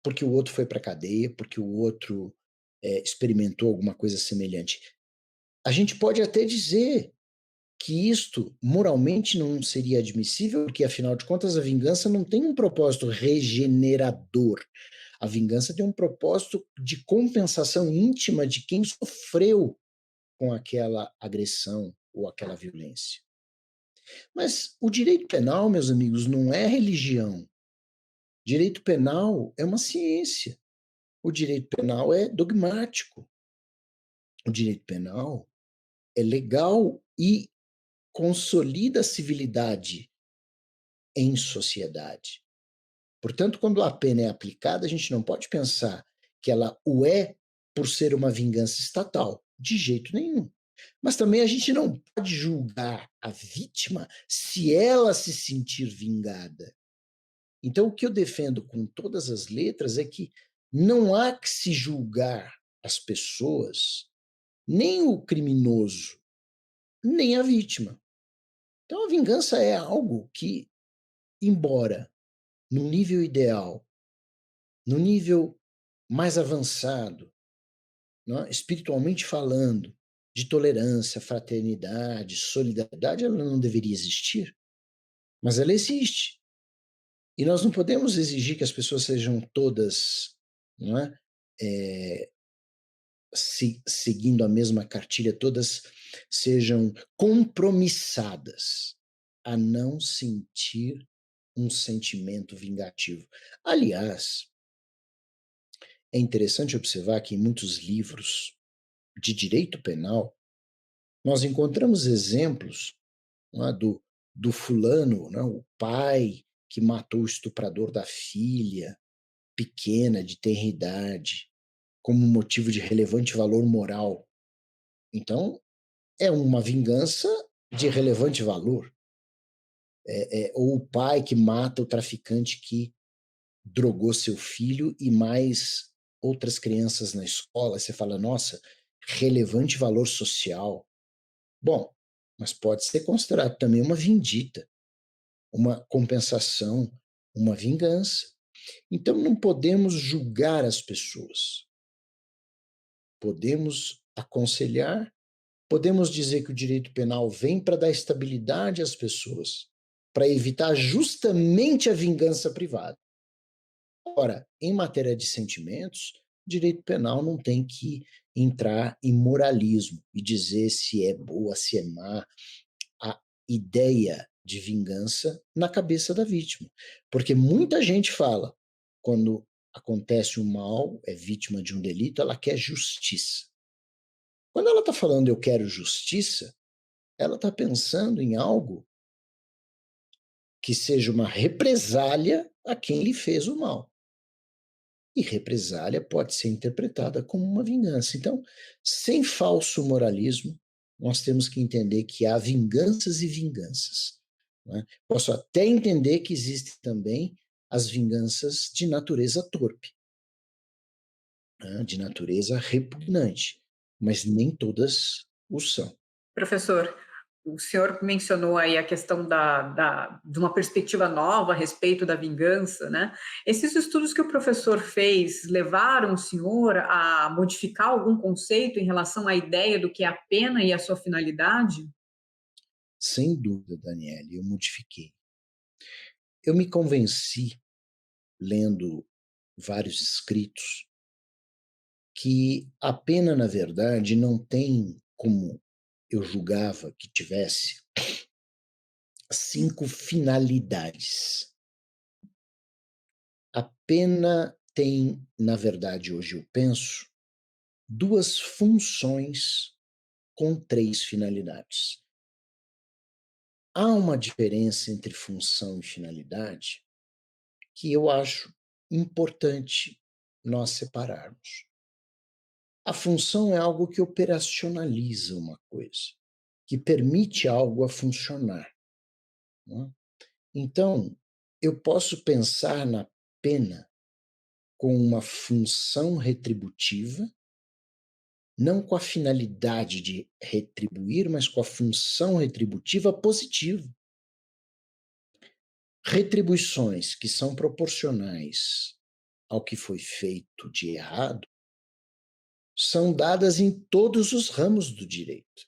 porque o outro foi para a cadeia, porque o outro experimentou alguma coisa semelhante. A gente pode até dizer que isto moralmente não seria admissível, porque afinal de contas a vingança não tem um propósito regenerador. A vingança tem um propósito de compensação íntima de quem sofreu com aquela agressão ou aquela violência. Mas o direito penal, meus amigos, não é religião. Direito penal é uma ciência. O direito penal é dogmático. O direito penal é legal e consolida a civilidade em sociedade. Portanto, quando a pena é aplicada, a gente não pode pensar que ela o é por ser uma vingança estatal, de jeito nenhum. Mas também a gente não pode julgar a vítima se ela se sentir vingada. Então, o que eu defendo com todas as letras é que não há que se julgar as pessoas, nem o criminoso, nem a vítima. Então, a vingança é algo que, embora no nível ideal, no nível mais avançado, não é? Espiritualmente falando, de tolerância, fraternidade, solidariedade, ela não deveria existir, mas ela existe. E nós não podemos exigir que as pessoas sejam todas, não é? Seguindo a mesma cartilha, todas sejam compromissadas a não sentir um sentimento vingativo. Aliás, é interessante observar que em muitos livros de direito penal, nós encontramos exemplos, não é, do fulano, não é, o pai que matou o estuprador da filha pequena, de tenra idade, como motivo de relevante valor moral. Então, é uma vingança de relevante valor. Ou o pai que mata o traficante que drogou seu filho e mais outras crianças na escola. Você fala, nossa, relevante valor social. Bom, mas pode ser considerado também uma vindita, uma compensação, uma vingança. Então não podemos julgar as pessoas. Podemos aconselhar, podemos dizer que o direito penal vem para dar estabilidade às pessoas, para evitar justamente a vingança privada. Ora, em matéria de sentimentos, o direito penal não tem que entrar em moralismo e dizer se é boa, se é má a ideia de vingança na cabeça da vítima. Porque muita gente fala, quando acontece um mal, é vítima de um delito, ela quer justiça. Quando ela está falando eu quero justiça, ela está pensando em algo que seja uma represália a quem lhe fez o mal. E represália pode ser interpretada como uma vingança. Então, sem falso moralismo, nós temos que entender que há vinganças e vinganças. Né? Posso até entender que existem também as vinganças de natureza torpe, né? De natureza repugnante, mas nem todas o são. Professor, o senhor mencionou aí a questão de uma perspectiva nova a respeito da vingança, né? Esses estudos que o professor fez levaram o senhor a modificar algum conceito em relação à ideia do que é a pena e a sua finalidade? Sem dúvida, Daniele, eu modifiquei. Eu me convenci, lendo vários escritos, que a pena, na verdade, não tem como eu julgava que tivesse 5 finalidades. A pena tem, na verdade, hoje eu penso, 2 funções com 3 finalidades. Há uma diferença entre função e finalidade que eu acho importante nós separarmos. A função é algo que operacionaliza uma coisa, que permite algo a funcionar. Não é? Então, eu posso pensar na pena com uma função retributiva, não com a finalidade de retribuir, mas com a função retributiva positiva. Retribuições que são proporcionais ao que foi feito de errado são dadas em todos os ramos do direito.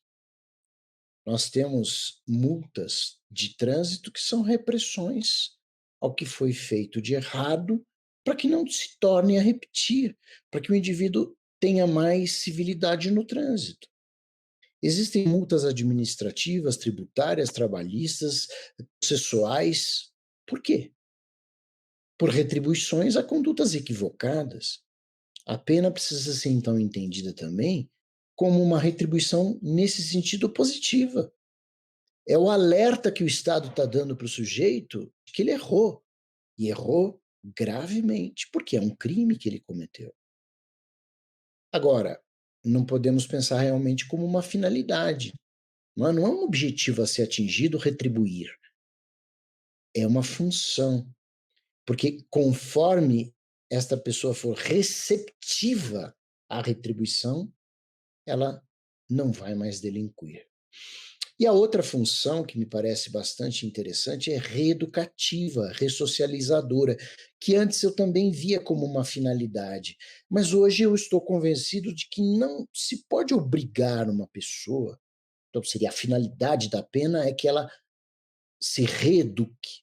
Nós temos multas de trânsito que são repressões ao que foi feito de errado para que não se torne a repetir, para que o indivíduo tenha mais civilidade no trânsito. Existem multas administrativas, tributárias, trabalhistas, processuais. Por quê? Por retribuições a condutas equivocadas. A pena precisa ser, então, entendida também como uma retribuição nesse sentido positiva. É o alerta que o Estado está dando para o sujeito de que ele errou. E errou gravemente, porque é um crime que ele cometeu. Agora, não podemos pensar realmente como uma finalidade. Não é um objetivo a ser atingido, retribuir. É uma função. Porque conforme esta pessoa for receptiva à retribuição, ela não vai mais delinquir. E a outra função que me parece bastante interessante é reeducativa, ressocializadora, que antes eu também via como uma finalidade, mas hoje eu estou convencido de que não se pode obrigar uma pessoa, então seria a finalidade da pena é que ela se reeduque.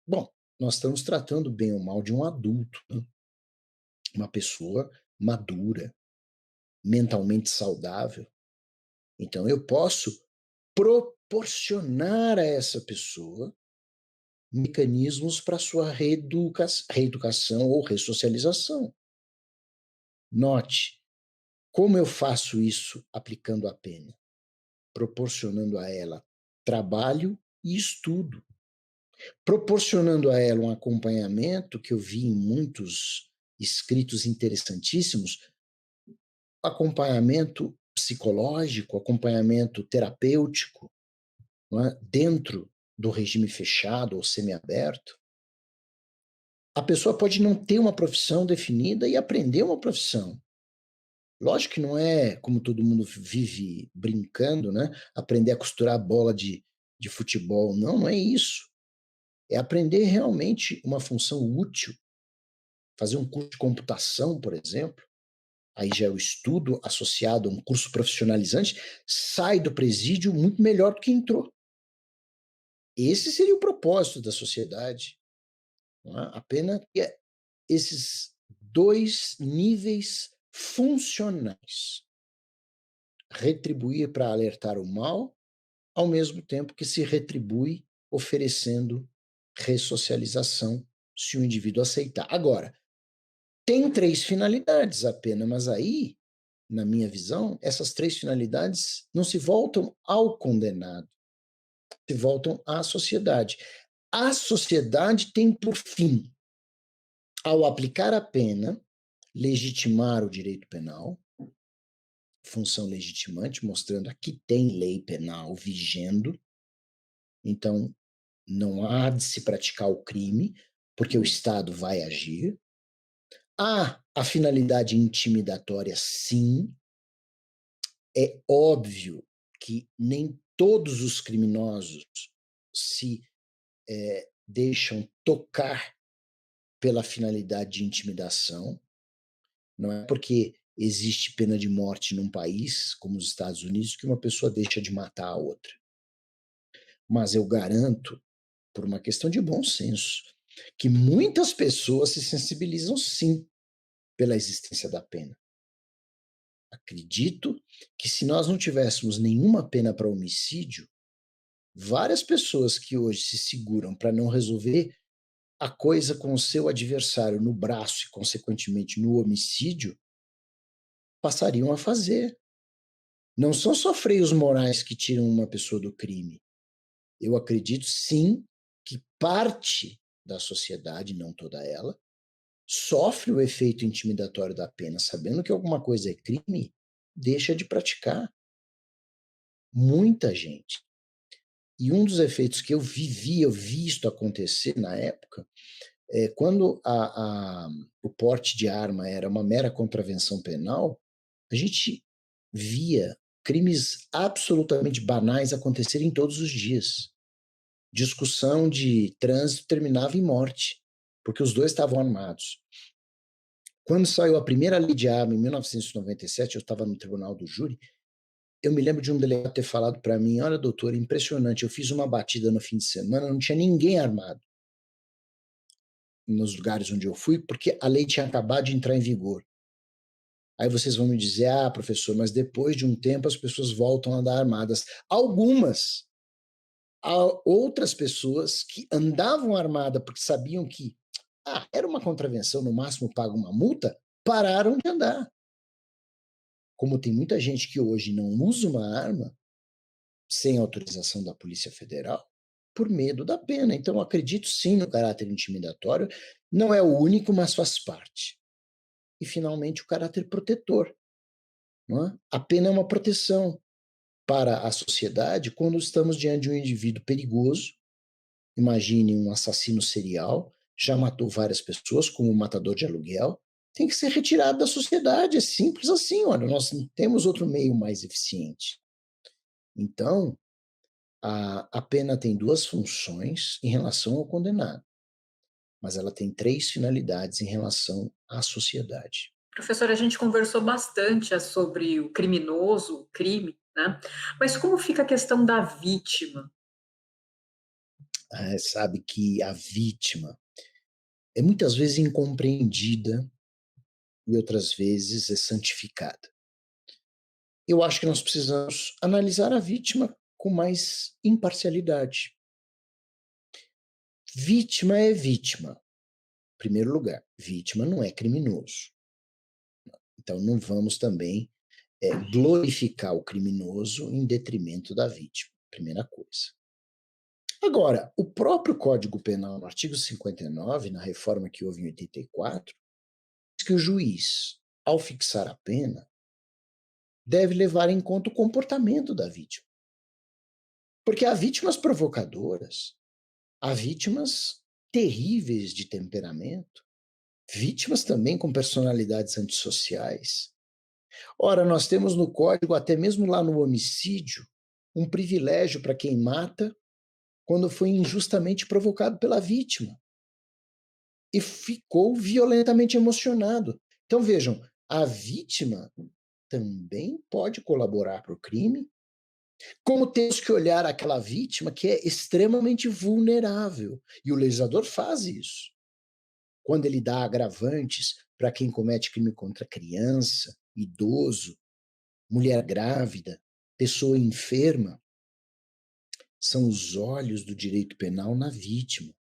Bom, nós estamos tratando bem ou mal de um adulto, né? Uma pessoa madura, mentalmente saudável. Então eu posso proporcionar a essa pessoa mecanismos para sua reeducação ou ressocialização. Note, como eu faço isso aplicando a pena? Proporcionando a ela trabalho e estudo. Proporcionando a ela um acompanhamento que eu vi em muitos escritos interessantíssimos, acompanhamento psicológico, acompanhamento terapêutico, não é? Dentro do regime fechado ou semiaberto. A pessoa pode não ter uma profissão definida e aprender uma profissão. Lógico que não é como todo mundo vive brincando, né? Aprender a costurar bola de futebol. Não, não é isso. É aprender realmente uma função útil. Fazer um curso de computação, por exemplo. Aí já é o estudo associado a um curso profissionalizante, sai do presídio muito melhor do que entrou. Esse seria o propósito da sociedade. Não é? A pena que é esses dois níveis funcionais. Retribuir para alertar o mal, ao mesmo tempo que se retribui oferecendo ressocialização, se o indivíduo aceitar. Agora, tem 3 finalidades a pena, mas aí, na minha visão, essas 3 finalidades não se voltam ao condenado, se voltam à sociedade. A sociedade tem por fim, ao aplicar a pena, legitimar o direito penal, função legitimante, mostrando aqui tem lei penal vigendo, então não há de se praticar o crime, porque o Estado vai agir. Há a finalidade intimidatória, sim. É óbvio que nem todos os criminosos se deixam tocar pela finalidade de intimidação. Não é porque existe pena de morte num país, como os Estados Unidos, que uma pessoa deixa de matar a outra. Mas eu garanto, por uma questão de bom senso, que muitas pessoas se sensibilizam sim pela existência da pena. Acredito que se nós não tivéssemos nenhuma pena para homicídio, várias pessoas que hoje se seguram para não resolver a coisa com o seu adversário no braço e, consequentemente, no homicídio, passariam a fazer. Não são só freios morais que tiram uma pessoa do crime. Eu acredito, sim, que parte da sociedade, não toda ela, sofre o efeito intimidatório da pena, sabendo que alguma coisa é crime, deixa de praticar. Muita gente. E um dos efeitos que eu vi isto acontecer na época, quando o porte de arma era uma mera contravenção penal, a gente via crimes absolutamente banais acontecerem todos os dias. Discussão de trânsito terminava em morte, porque os dois estavam armados. Quando saiu a primeira lei de arma, em 1997, eu estava no tribunal do júri, eu me lembro de um delegado ter falado para mim: olha, doutor, impressionante, eu fiz uma batida no fim de semana, não tinha ninguém armado nos lugares onde eu fui, porque a lei tinha acabado de entrar em vigor. Aí vocês vão me dizer: ah, professor, mas depois de um tempo as pessoas voltam a andar armadas. Algumas, há outras pessoas que andavam armadas porque sabiam que era uma contravenção, no máximo paga uma multa, pararam de andar. Como tem muita gente que hoje não usa uma arma sem autorização da Polícia Federal, por medo da pena. Então, eu acredito sim no caráter intimidatório, não é o único, mas faz parte. E, finalmente, o caráter protetor. Não é? A pena é uma proteção para a sociedade quando estamos diante de um indivíduo perigoso. Imagine um assassino serial, já matou várias pessoas, como um matador de aluguel, tem que ser retirado da sociedade, é simples assim, olha, nós não temos outro meio mais eficiente. Então, a pena tem duas funções em relação ao condenado, mas ela tem três finalidades em relação à sociedade. Professor, a gente conversou bastante sobre o criminoso, o crime, né? Mas como fica a questão da vítima? Sabe que a vítima é muitas vezes incompreendida e outras vezes é santificada. Eu acho que nós precisamos analisar a vítima com mais imparcialidade. Vítima é vítima. Em primeiro lugar, vítima não é criminoso. Então não vamos também glorificar o criminoso em detrimento da vítima. Primeira coisa. Agora, o próprio Código Penal, no artigo 59, na reforma que houve em 84, diz que o juiz, ao fixar a pena, deve levar em conta o comportamento da vítima. Porque há vítimas provocadoras, há vítimas terríveis de temperamento, vítimas também com personalidades antissociais. Ora, nós temos no Código, até mesmo lá no homicídio, um privilégio para quem mata quando foi injustamente provocado pela vítima e ficou violentamente emocionado. Então vejam, a vítima também pode colaborar para o crime, como temos que olhar aquela vítima que é extremamente vulnerável. E o legislador faz isso. Quando ele dá agravantes para quem comete crime contra criança, idoso, mulher grávida, pessoa enferma, são os olhos do direito penal na vítima.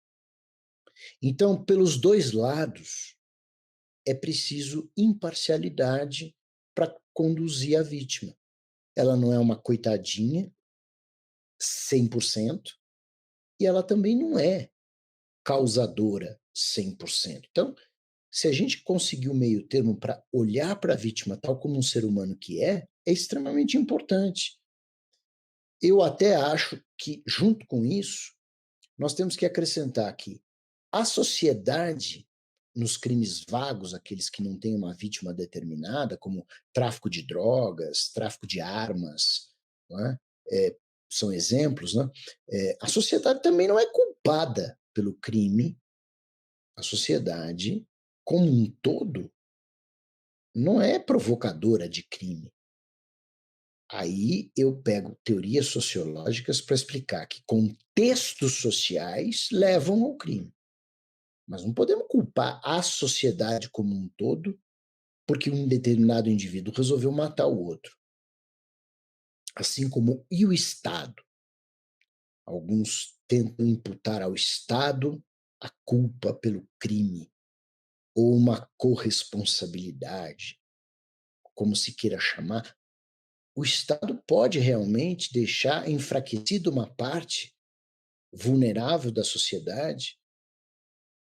Então, pelos dois lados, é preciso imparcialidade para conduzir a vítima. Ela não é uma coitadinha, 100%, e ela também não é causadora 100%. Então, se a gente conseguir o meio termo para olhar para a vítima tal como um ser humano que é extremamente importante. Eu até acho que, junto com isso, nós temos que acrescentar que a sociedade, nos crimes vagos, aqueles que não têm uma vítima determinada, como tráfico de drogas, tráfico de armas, não é? São exemplos, né? A sociedade também não é culpada pelo crime. A sociedade, como um todo, não é provocadora de crime. Aí eu pego teorias sociológicas para explicar que contextos sociais levam ao crime. Mas não podemos culpar a sociedade como um todo porque um determinado indivíduo resolveu matar o outro. Assim como e o Estado. Alguns tentam imputar ao Estado a culpa pelo crime ou uma corresponsabilidade, como se queira chamar. O Estado pode realmente deixar enfraquecida uma parte vulnerável da sociedade,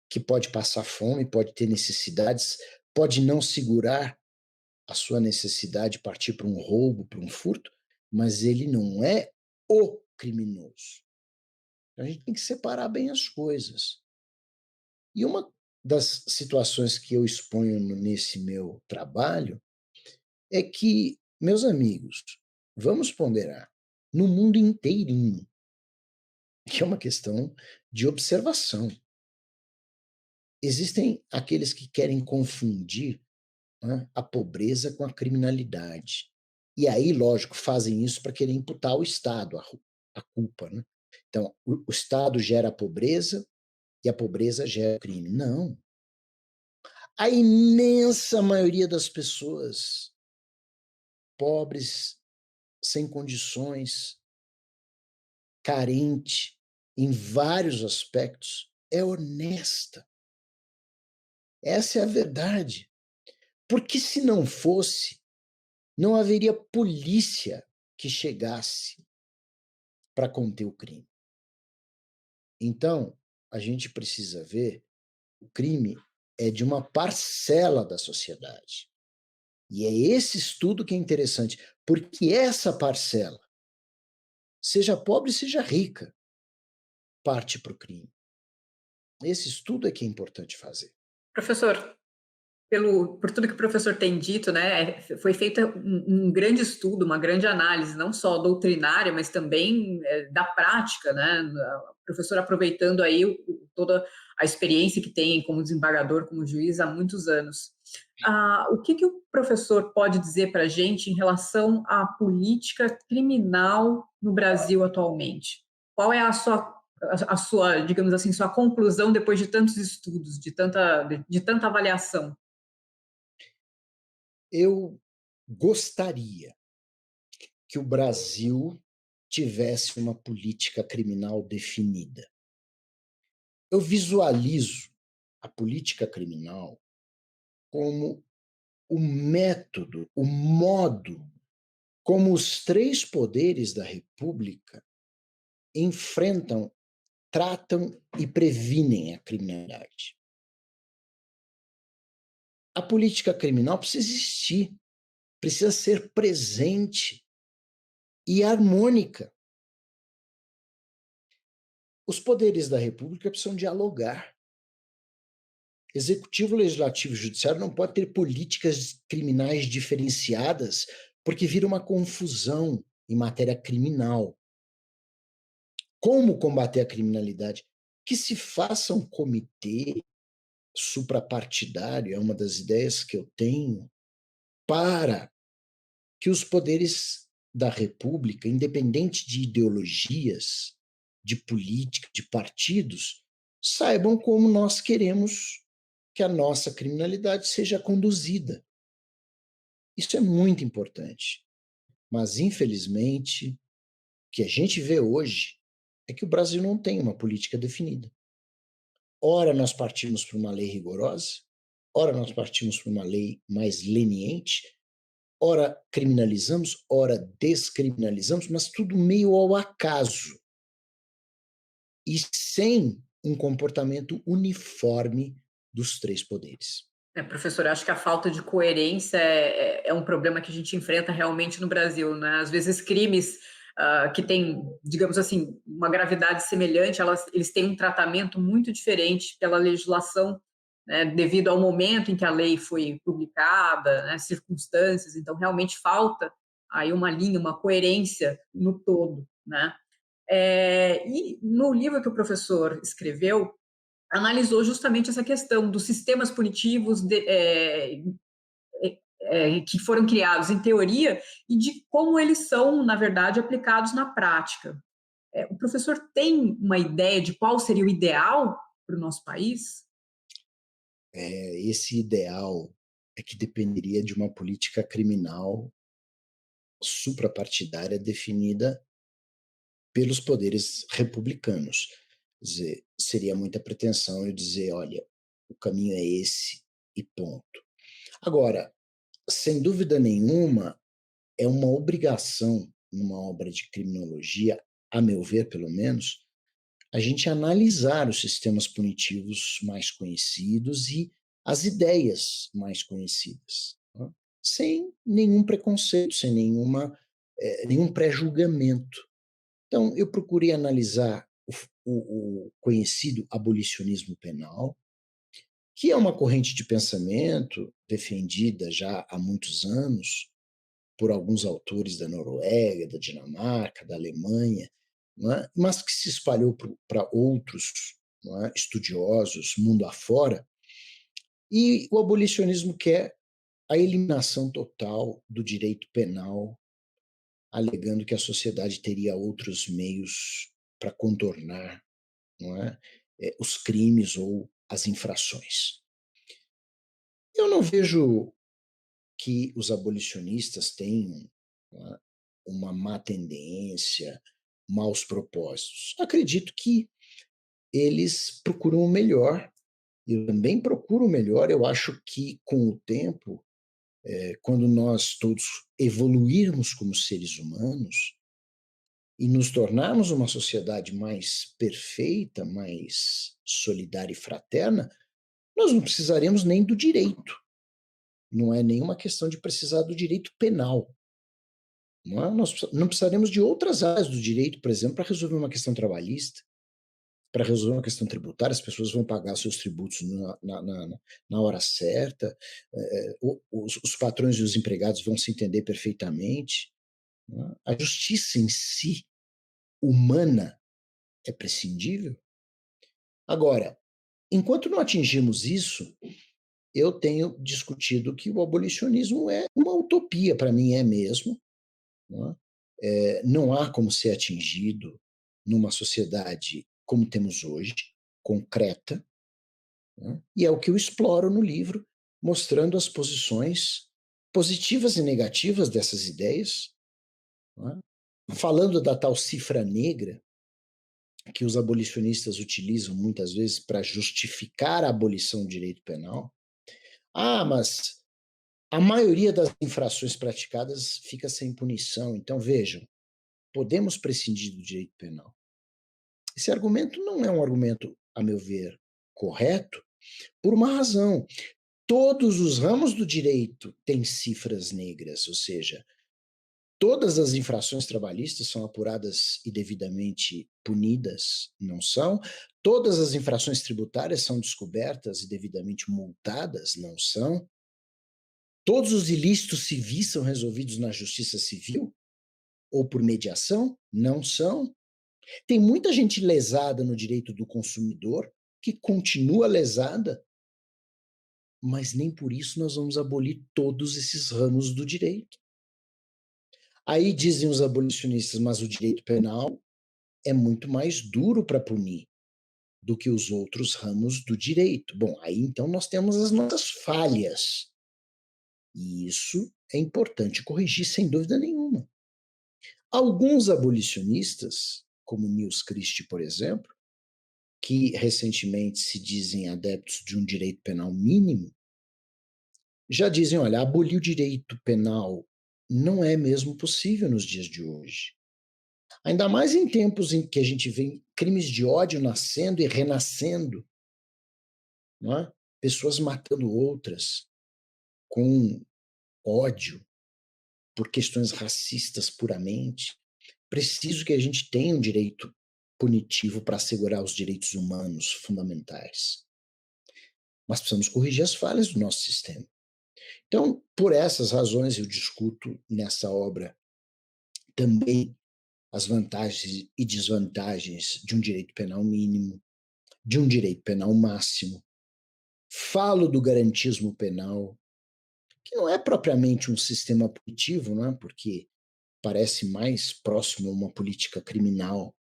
que pode passar fome, pode ter necessidades, pode não segurar a sua necessidade de partir para um roubo, para um furto, mas ele não é o criminoso. A gente tem que separar bem as coisas. E uma das situações que eu exponho nesse meu trabalho é que, meus amigos, vamos ponderar, no mundo inteirinho, que é uma questão de observação. existem aqueles que querem confundir, né, a pobreza com a criminalidade. E aí, lógico, fazem isso para querer imputar ao Estado a culpa, né? Então, o Estado gera a pobreza e a pobreza gera o crime. Não. A imensa maioria das pessoas pobres, sem condições, carente em vários aspectos, é honesta. Essa é a verdade. Porque se não fosse, não haveria polícia que chegasse para conter o crime. Então, a gente precisa ver, o crime é de uma parcela da sociedade. E é esse estudo que é interessante, porque essa parcela, seja pobre, seja rica, parte para o crime. Esse estudo é que é importante fazer. Professor, por tudo que o professor tem dito, né, foi feito um grande estudo, uma grande análise, não só doutrinária, mas também da prática, né? O professor aproveitando aí toda a experiência que tem como desembargador, como juiz há muitos anos. O que o professor pode dizer para a gente em relação à política criminal no Brasil atualmente? Qual é a sua, digamos assim, sua conclusão depois de tantos estudos, de tanta avaliação? Eu gostaria que o Brasil tivesse uma política criminal definida. Eu visualizo a política criminal como o método, o modo como os três poderes da República enfrentam, tratam e previnem a criminalidade. A política criminal precisa existir, precisa ser presente e harmônica. Os poderes da República precisam dialogar. Executivo, legislativo e judiciário não pode ter políticas criminais diferenciadas, porque vira uma confusão em matéria criminal. Como combater a criminalidade? Que se faça um comitê suprapartidário, é uma das ideias que eu tenho, para que os poderes da República, independente de ideologias, de política, de partidos, saibam como nós queremos que a nossa criminalidade seja conduzida. Isso é muito importante. Mas, infelizmente, o que a gente vê hoje é que o Brasil não tem uma política definida. Ora nós partimos para uma lei rigorosa, ora nós partimos para uma lei mais leniente, ora criminalizamos, ora descriminalizamos, mas tudo meio ao acaso e sem um comportamento uniforme dos três poderes. Professor, acho que a falta de coerência é um problema que a gente enfrenta realmente no Brasil, né? Às vezes crimes que têm, digamos assim, uma gravidade semelhante, eles têm um tratamento muito diferente pela legislação, né, devido ao momento em que a lei foi publicada, né, circunstâncias. Então, realmente falta aí uma linha, uma coerência no todo, né? E no livro que o professor escreveu, analisou justamente essa questão dos sistemas punitivos que foram criados em teoria e de como eles são, na verdade, aplicados na prática. O professor tem uma ideia de qual seria o ideal para o nosso país? Esse ideal é que dependeria de uma política criminal suprapartidária definida pelos poderes republicanos. Quer dizer, seria muita pretensão eu dizer, olha, o caminho é esse e ponto. Agora, sem dúvida nenhuma, é uma obrigação numa obra de criminologia, a meu ver, pelo menos, a gente analisar os sistemas punitivos mais conhecidos e as ideias mais conhecidas, né? Sem nenhum preconceito, sem nenhum pré-julgamento. Então, eu procurei analisar o conhecido abolicionismo penal, que é uma corrente de pensamento defendida já há muitos anos por alguns autores da Noruega, da Dinamarca, da Alemanha, não é? Mas que se espalhou para outros, não é, estudiosos mundo afora, E o abolicionismo quer a eliminação total do direito penal, alegando que a sociedade teria outros meios para contornar, não é? Os crimes ou as infrações. Eu não vejo que os abolicionistas tenham, não é, uma má tendência, maus propósitos. Acredito que eles procuram o melhor. Eu também procuro o melhor. Eu acho que, com o tempo, quando nós todos evoluirmos como seres humanos e nos tornarmos uma sociedade mais perfeita, mais solidária e fraterna, nós não precisaremos nem do direito. Não é nenhuma questão de precisar do direito penal. Não é? Nós não precisaremos de outras áreas do direito, por exemplo, para resolver uma questão trabalhista, para resolver uma questão tributária. As pessoas vão pagar seus tributos na hora certa, os patrões e os empregados vão se entender perfeitamente. Não é? A justiça em si, humana, é prescindível. Agora, enquanto não atingirmos isso, eu tenho discutido que o abolicionismo é uma utopia, para mim é mesmo. Não é? Não há como ser atingido numa sociedade como temos hoje, concreta, né? E é o que eu exploro no livro, mostrando as posições positivas e negativas dessas ideias, né? Falando da tal cifra negra, que os abolicionistas utilizam muitas vezes para justificar a abolição do direito penal. Mas a maioria das infrações praticadas fica sem punição. Então, vejam, podemos prescindir do direito penal. Esse argumento não é um argumento, a meu ver, correto, por uma razão. Todos os ramos do direito têm cifras negras, ou seja, todas as infrações trabalhistas são apuradas e devidamente punidas, não são? Todas as infrações tributárias são descobertas e devidamente multadas, não são? Todos os ilícitos civis são resolvidos na justiça civil ou por mediação? Não são? Tem muita gente lesada no direito do consumidor que continua lesada, mas nem por isso nós vamos abolir todos esses ramos do direito. Aí dizem os abolicionistas, mas o direito penal é muito mais duro para punir do que os outros ramos do direito. Bom, aí então nós temos as nossas falhas. E isso é importante corrigir, sem dúvida nenhuma. Alguns abolicionistas, como Nils Christie, por exemplo, que recentemente se dizem adeptos de um direito penal mínimo, já dizem, olha, abolir o direito penal não é mesmo possível nos dias de hoje. Ainda mais em tempos em que a gente vê crimes de ódio nascendo e renascendo, não é? Pessoas matando outras com ódio por questões racistas puramente. Preciso que a gente tenha um direito punitivo para assegurar os direitos humanos fundamentais. Mas precisamos corrigir as falhas do nosso sistema. Então, por essas razões, eu discuto nessa obra também as vantagens e desvantagens de um direito penal mínimo, de um direito penal máximo. Falo do garantismo penal, que não é propriamente um sistema punitivo, não é? Porque parece mais próximo a uma política criminal,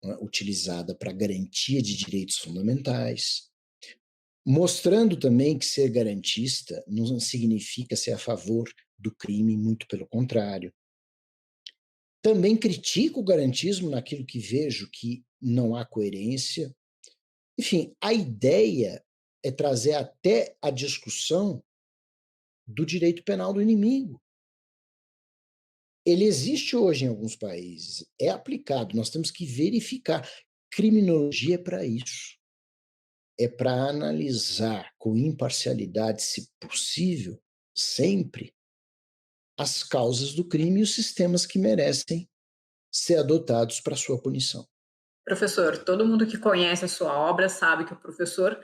não é? Utilizada para garantia de direitos fundamentais. Mostrando também que ser garantista não significa ser a favor do crime, muito pelo contrário. Também critico o garantismo naquilo que vejo que não há coerência. Enfim, a ideia é trazer até a discussão do direito penal do inimigo. Ele existe hoje em alguns países, é aplicado, nós temos que verificar. Criminologia é para isso. É para analisar com imparcialidade, se possível, sempre, as causas do crime e os sistemas que merecem ser adotados para sua punição. Professor, todo mundo que conhece a sua obra sabe que o professor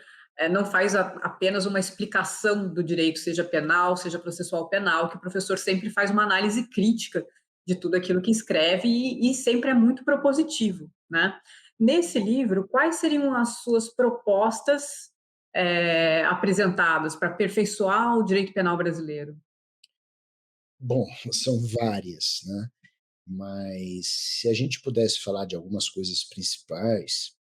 não faz apenas uma explicação do direito, seja penal, seja processual penal, que o professor sempre faz uma análise crítica de tudo aquilo que escreve e sempre é muito propositivo, né? Nesse livro, quais seriam as suas propostas apresentados para aperfeiçoar o direito penal brasileiro? Bom, são várias, né? Mas se a gente pudesse falar de algumas coisas principais,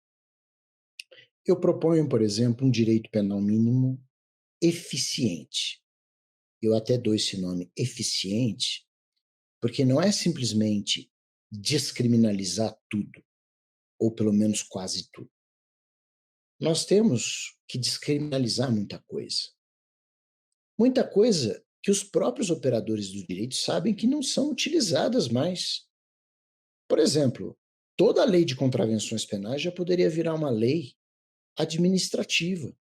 eu proponho, por exemplo, um direito penal mínimo eficiente. Eu até dou esse nome eficiente, porque não é simplesmente descriminalizar tudo, ou pelo menos quase tudo. Nós temos que descriminalizar muita coisa. Muita coisa que os próprios operadores do direito sabem que não são utilizadas mais. Por exemplo, toda a lei de contravenções penais já poderia virar uma lei administrativa.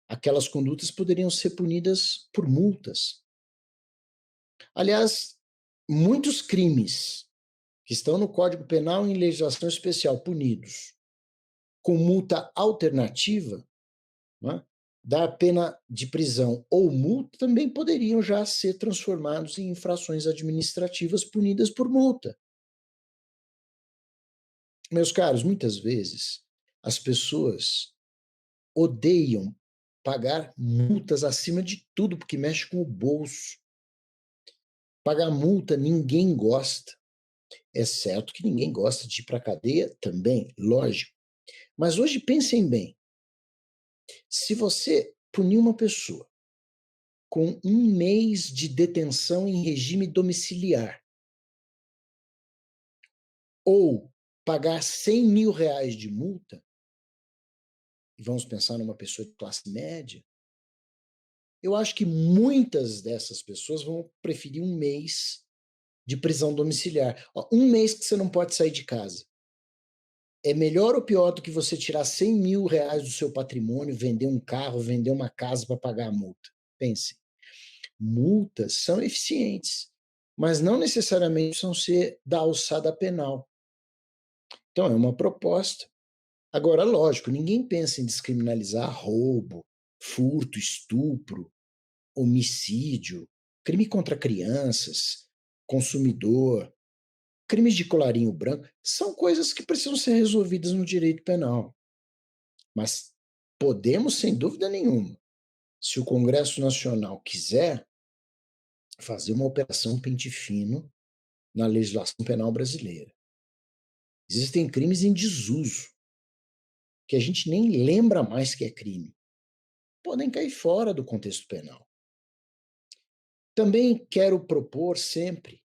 Aquelas condutas poderiam ser punidas por multas. Aliás, muitos crimes que estão no Código Penal e em legislação especial punidos com multa alternativa, né, da pena de prisão ou multa, também poderiam já ser transformados em infrações administrativas punidas por multa. Meus caros, muitas vezes as pessoas odeiam pagar multas acima de tudo, porque mexe com o bolso. Pagar multa ninguém gosta. É certo que ninguém gosta de ir para a cadeia também, lógico. Mas hoje pensem bem, se você punir uma pessoa com 1 mês de detenção em regime domiciliar ou pagar R$ 100.000 de multa, e vamos pensar numa pessoa de classe média, eu acho que muitas dessas pessoas vão preferir 1 mês de prisão domiciliar. 1 mês que você não pode sair de casa. É melhor ou pior do que você tirar R$ 100.000 do seu patrimônio, vender um carro, vender uma casa para pagar a multa? Pense. Multas são eficientes, mas não necessariamente precisam ser da alçada penal. Então, é uma proposta. Agora, lógico, ninguém pensa em descriminalizar roubo, furto, estupro, homicídio, crime contra crianças, consumidor, crimes de colarinho branco. São coisas que precisam ser resolvidas no direito penal. Mas podemos, sem dúvida nenhuma, se o Congresso Nacional quiser, fazer uma operação pente fino na legislação penal brasileira. Existem crimes em desuso, que a gente nem lembra mais que é crime. Podem cair fora do contexto penal. Também quero propor sempre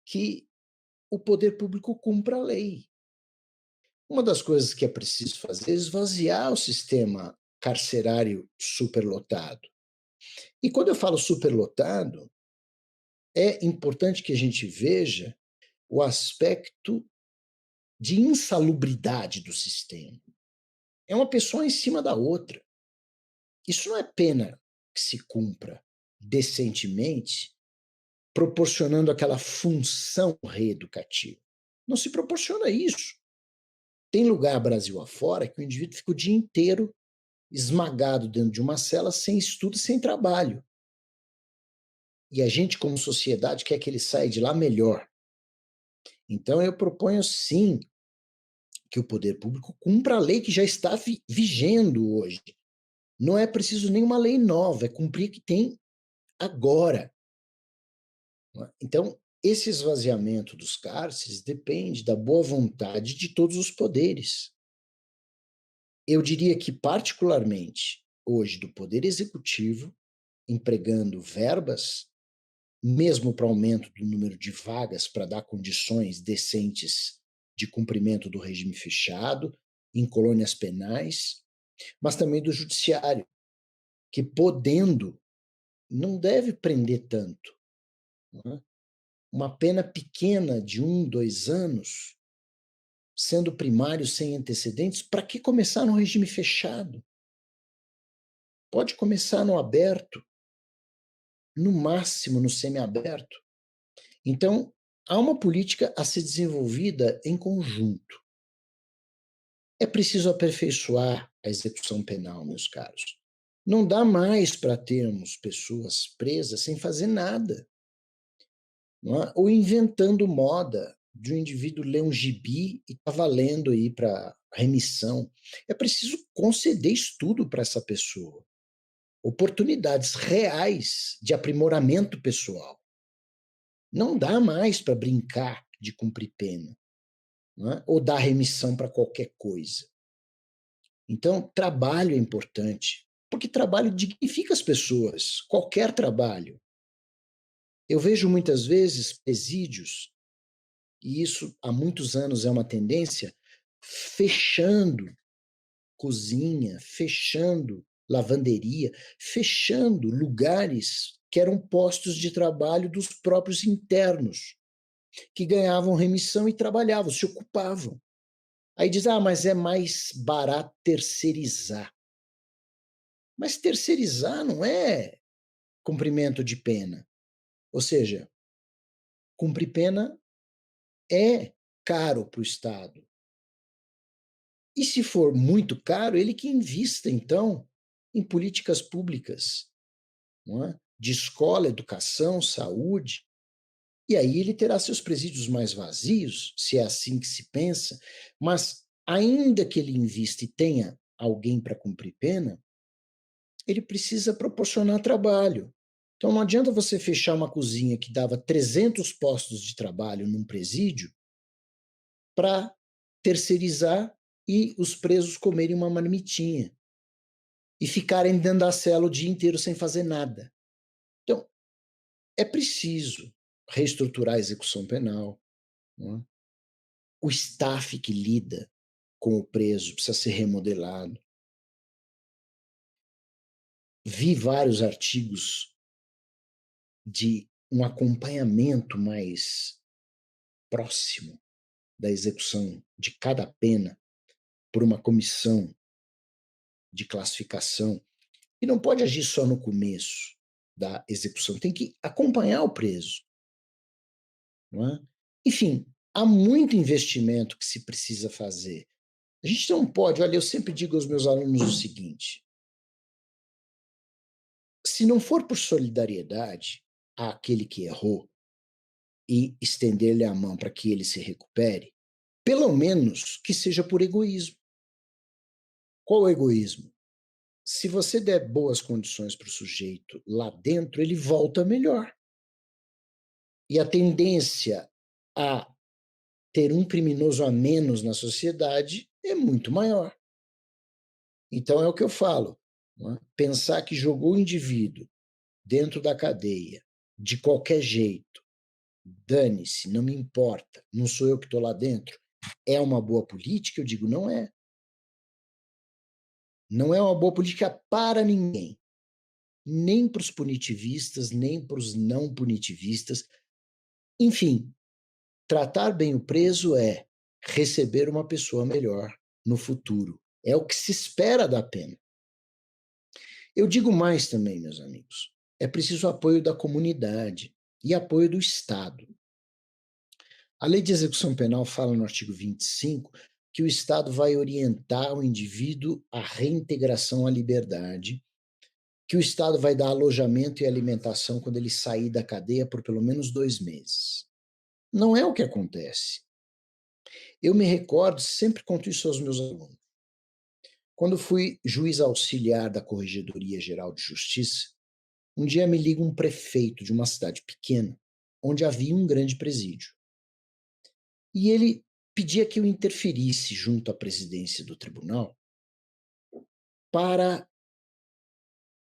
que o poder público cumpra a lei. Uma das coisas que é preciso fazer é esvaziar o sistema carcerário superlotado. E quando eu falo superlotado, é importante que a gente veja o aspecto de insalubridade do sistema. É uma pessoa em cima da outra. Isso não é pena que se cumpra decentemente, proporcionando aquela função reeducativa. Não se proporciona isso. Tem lugar Brasil afora que o indivíduo fica o dia inteiro esmagado dentro de uma cela, sem estudo e sem trabalho. E a gente, como sociedade, quer que ele saia de lá melhor. Então, eu proponho, sim, que o poder público cumpra a lei que já está vigendo hoje. Não é preciso nenhuma lei nova, é cumprir o que tem agora. Então, esse esvaziamento dos cárceres depende da boa vontade de todos os poderes. Eu diria que, particularmente, hoje, do Poder Executivo, empregando verbas, mesmo para aumento do número de vagas para dar condições decentes de cumprimento do regime fechado, em colônias penais, mas também do Judiciário, que, podendo, não deve prender tanto. Não é? Uma pena pequena de 1, 2 anos, sendo primário sem antecedentes, para que começar no regime fechado? Pode começar no aberto, no máximo no semiaberto. Então, há uma política a ser desenvolvida em conjunto. É preciso aperfeiçoar a execução penal, meus caros. Não dá mais para termos pessoas presas sem fazer nada. Não é? Ou inventando moda de um indivíduo ler um gibi e tá valendo aí para remissão. É preciso conceder estudo para essa pessoa, oportunidades reais de aprimoramento pessoal. Não dá mais para brincar de cumprir pena, não é? Ou dar remissão para qualquer coisa. Então, trabalho é importante, porque trabalho dignifica as pessoas, qualquer trabalho. Eu vejo muitas vezes presídios, e isso há muitos anos é uma tendência, fechando cozinha, fechando lavanderia, fechando lugares que eram postos de trabalho dos próprios internos, que ganhavam remissão e trabalhavam, se ocupavam. Aí diz, mas é mais barato terceirizar. Mas terceirizar não é cumprimento de pena. Ou seja, cumprir pena é caro para o Estado. E se for muito caro, ele que invista, então, em políticas públicas, não é? De escola, educação, saúde. E aí ele terá seus presídios mais vazios, se é assim que se pensa, mas ainda que ele invista e tenha alguém para cumprir pena, ele precisa proporcionar trabalho. Então não adianta você fechar uma cozinha que dava 300 postos de trabalho num presídio para terceirizar e os presos comerem uma marmitinha e ficarem dentro da cela o dia inteiro sem fazer nada. Então, é preciso reestruturar a execução penal, não é? O staff que lida com o preso precisa ser remodelado. Vi vários artigos de um acompanhamento mais próximo da execução de cada pena por uma comissão de classificação, e não pode agir só no começo da execução, tem que acompanhar o preso, não é? Enfim, há muito investimento que se precisa fazer. A gente não pode, olha, eu sempre digo aos meus alunos o seguinte: se não for por solidariedade àquele que errou e estender-lhe a mão para que ele se recupere, pelo menos que seja por egoísmo. Qual o egoísmo? Se você der boas condições para o sujeito lá dentro, ele volta melhor. E a tendência a ter um criminoso a menos na sociedade é muito maior. Então é o que eu falo, não é? Pensar que jogou o indivíduo dentro da cadeia de qualquer jeito, dane-se, não me importa, não sou eu que estou lá dentro, é uma boa política? Eu digo, não é. Não é uma boa política para ninguém. Nem para os punitivistas, nem para os não punitivistas. Enfim, tratar bem o preso é receber uma pessoa melhor no futuro. É o que se espera da pena. Eu digo mais também, meus amigos. É preciso apoio da comunidade e apoio do Estado. A Lei de Execução Penal fala no artigo 25 que o Estado vai orientar o indivíduo à reintegração à liberdade, que o Estado vai dar alojamento e alimentação quando ele sair da cadeia por pelo menos 2 meses. Não é o que acontece. Eu me recordo, sempre conto isso aos meus alunos. Quando fui juiz auxiliar da Corregedoria Geral de Justiça, um dia me liga um prefeito de uma cidade pequena, onde havia um grande presídio. E ele pedia que eu interferisse junto à presidência do tribunal para,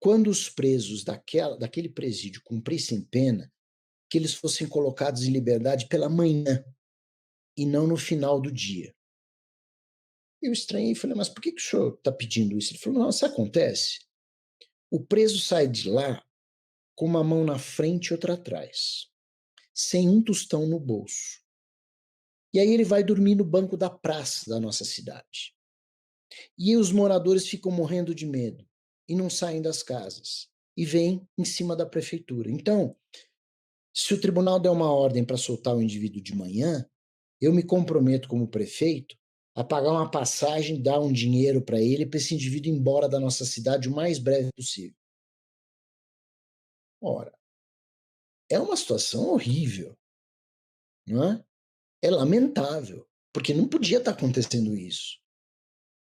quando os presos daquele presídio cumprissem pena, que eles fossem colocados em liberdade pela manhã e não no final do dia. Eu estranhei e falei, mas por que o senhor está pedindo isso? Ele falou, não, isso acontece. O preso sai de lá com uma mão na frente e outra atrás, sem um tostão no bolso. E aí ele vai dormir no banco da praça da nossa cidade. E os moradores ficam morrendo de medo e não saem das casas. E vêm em cima da prefeitura. Então, se o tribunal der uma ordem para soltar o indivíduo de manhã, eu me comprometo como prefeito a pagar uma passagem, dar um dinheiro para ele, para esse indivíduo ir embora da nossa cidade o mais breve possível. Ora, é uma situação horrível, não é? É lamentável, porque não podia estar acontecendo isso.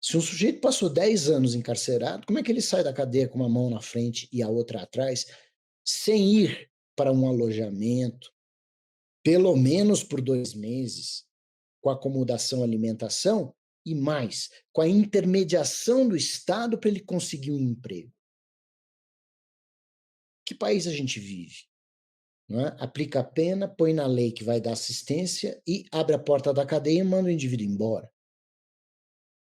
Se um sujeito passou 10 anos encarcerado, como é que ele sai da cadeia com uma mão na frente e a outra atrás, sem ir para um alojamento, pelo menos por 2 meses, com acomodação, alimentação e mais, com a intermediação do Estado para ele conseguir um emprego? Que país a gente vive? Não é? Aplica a pena, põe na lei que vai dar assistência e abre a porta da cadeia e manda o indivíduo embora.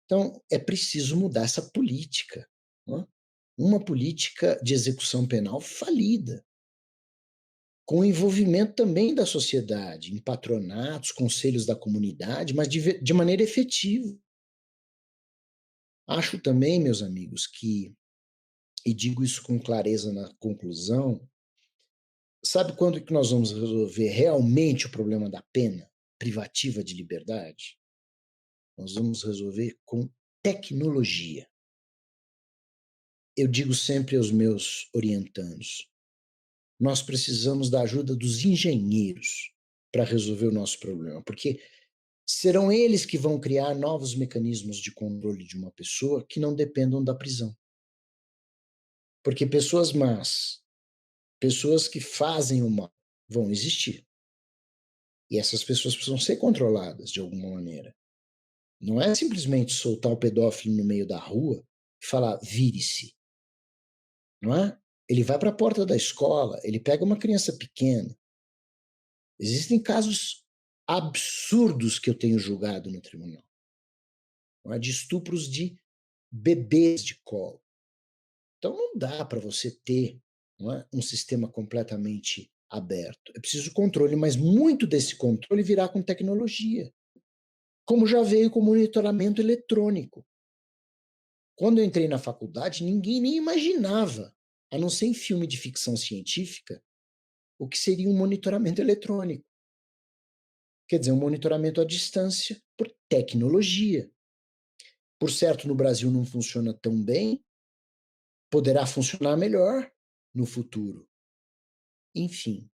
Então, é preciso mudar essa política. Não é? Uma política de execução penal falida, com o envolvimento também da sociedade, em patronatos, conselhos da comunidade, mas de maneira efetiva. Acho também, meus amigos, que, e digo isso com clareza na conclusão, sabe quando que nós vamos resolver realmente o problema da pena privativa de liberdade? Nós vamos resolver com tecnologia. Eu digo sempre aos meus orientandos, nós precisamos da ajuda dos engenheiros para resolver o nosso problema, porque serão eles que vão criar novos mecanismos de controle de uma pessoa que não dependam da prisão. Porque pessoas más, pessoas que fazem o mal, vão existir. E essas pessoas precisam ser controladas de alguma maneira. Não é simplesmente soltar o pedófilo no meio da rua e falar, vire-se. Não é? Ele vai para a porta da escola, ele pega uma criança pequena. Existem casos absurdos que eu tenho julgado no tribunal, não é? De estupros de bebês de colo. Então não dá para você ter, não é, um sistema completamente aberto. É preciso controle, mas muito desse controle virá com tecnologia, como já veio com monitoramento eletrônico. Quando eu entrei na faculdade, ninguém nem imaginava, a não ser em filme de ficção científica, o que seria um monitoramento eletrônico. Quer dizer, um monitoramento à distância por tecnologia. Por certo, no Brasil não funciona tão bem, poderá funcionar melhor no futuro. Enfim,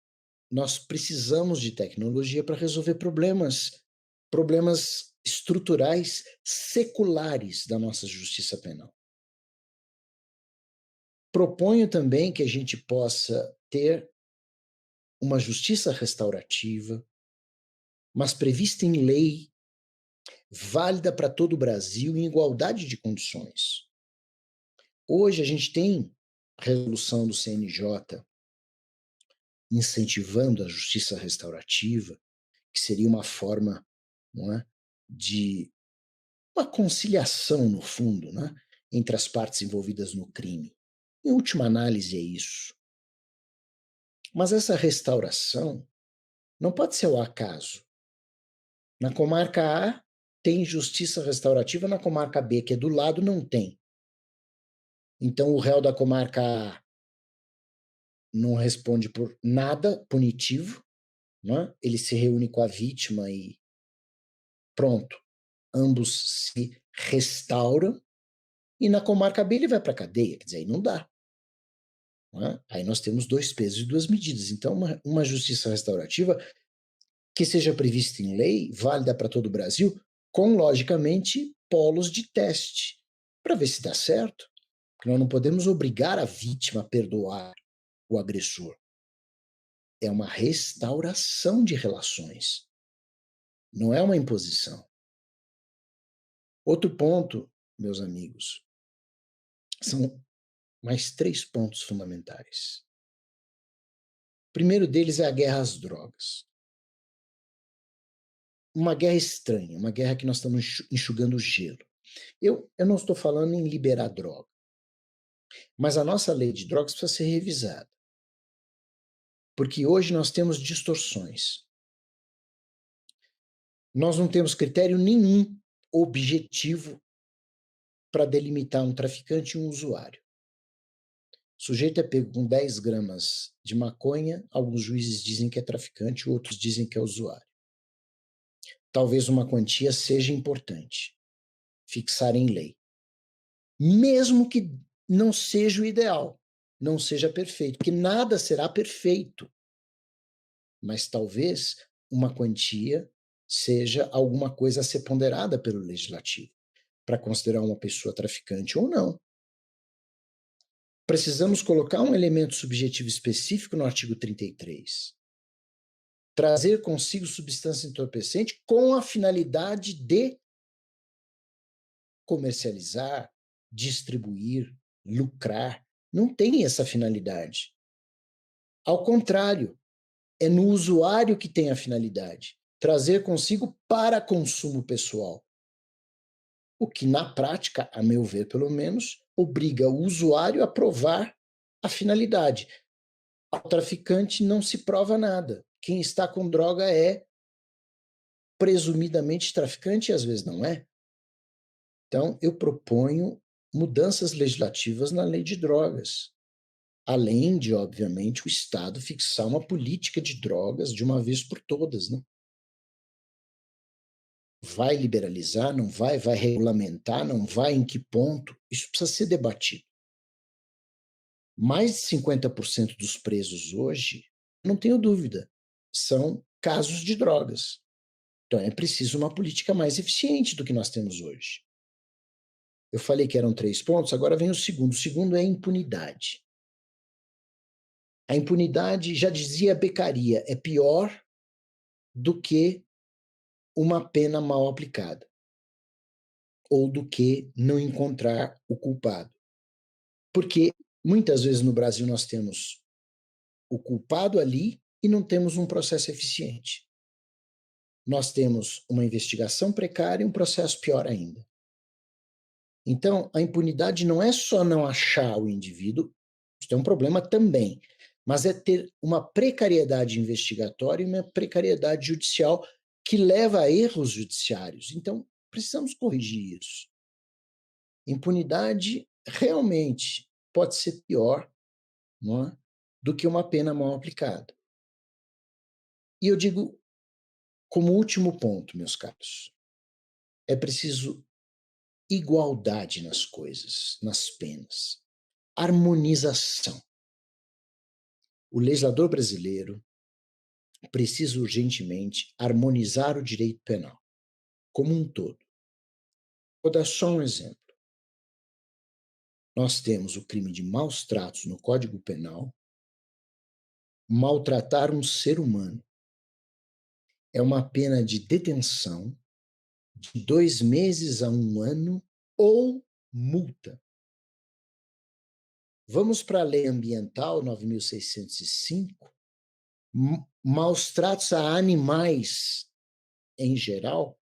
nós precisamos de tecnologia para resolver problemas estruturais seculares da nossa justiça penal. Proponho também que a gente possa ter uma justiça restaurativa, mas prevista em lei, válida para todo o Brasil, em igualdade de condições. Hoje a gente tem a resolução do CNJ incentivando a justiça restaurativa, que seria uma forma, não é, de uma conciliação, no fundo, né, entre as partes envolvidas no crime. Em última análise, é isso. Mas essa restauração não pode ser ao acaso. Na comarca A tem justiça restaurativa, na comarca B, que é do lado, não tem. Então o réu da comarca A não responde por nada punitivo, né? Ele se reúne com a vítima e pronto, ambos se restauram, e na comarca B ele vai para a cadeia, quer dizer, aí não dá. Né? Aí nós temos 2 pesos e 2 medidas. Então, uma justiça restaurativa que seja prevista em lei, válida para todo o Brasil, com, logicamente, polos de teste, para ver se dá certo. Porque nós não podemos obrigar a vítima a perdoar o agressor. É uma restauração de relações, não é uma imposição. Outro ponto, meus amigos, são mais 3 pontos fundamentais. O primeiro deles é a guerra às drogas. Uma guerra estranha, uma guerra que nós estamos enxugando gelo. Eu não estou falando em liberar droga, mas a nossa lei de drogas precisa ser revisada. Porque hoje nós temos distorções. Nós não temos critério nenhum objetivo para delimitar um traficante e um usuário. O sujeito é pego com 10 gramas de maconha, alguns juízes dizem que é traficante, outros dizem que é usuário. Talvez uma quantia seja importante, fixar em lei. Mesmo que não seja o ideal, não seja perfeito, porque nada será perfeito. Mas talvez uma quantia seja alguma coisa a ser ponderada pelo legislativo. para considerar uma pessoa traficante ou não. Precisamos colocar um elemento subjetivo específico no artigo 33. Trazer consigo substância entorpecente com a finalidade de comercializar, distribuir, lucrar. Não tem essa finalidade. Ao contrário, é no usuário que tem a finalidade. Trazer consigo para consumo pessoal. O que, na prática, a meu ver, pelo menos, obriga o usuário a provar a finalidade. Ao traficante não se prova nada. Quem está com droga é presumidamente traficante e às vezes não é. Então, eu proponho mudanças legislativas na lei de drogas, além de, obviamente, o Estado fixar uma política de drogas de uma vez por todas, né? Vai liberalizar, não vai? Vai regulamentar, não vai? Em que ponto? Isso precisa ser debatido. Mais de 50% dos presos hoje, não tenho dúvida, são casos de drogas. Então é preciso uma política mais eficiente do que nós temos hoje. Eu falei que eram 3 pontos, agora vem o segundo. O segundo é a impunidade. A impunidade, já dizia Beccaria, é pior do que uma pena mal aplicada, ou do que não encontrar o culpado. Porque muitas vezes no Brasil nós temos o culpado ali e não temos um processo eficiente. Nós temos uma investigação precária e um processo pior ainda. Então, a impunidade não é só não achar o indivíduo, isso é um problema também, mas é ter uma precariedade investigatória e uma precariedade judicial que leva a erros judiciários. Então, precisamos corrigir isso. Impunidade realmente pode ser pior, não é, do que uma pena mal aplicada. E eu digo, como último ponto, meus caros, é preciso igualdade nas coisas, nas penas, harmonização. O legislador brasileiro precisa urgentemente harmonizar o direito penal, como um todo. Vou dar só um exemplo. Nós temos o crime de maus tratos no Código Penal. Maltratar um ser humano é uma pena de detenção de 2 meses a 1 ano ou multa. Vamos para a Lei Ambiental 9.605. Maus tratos a animais em geral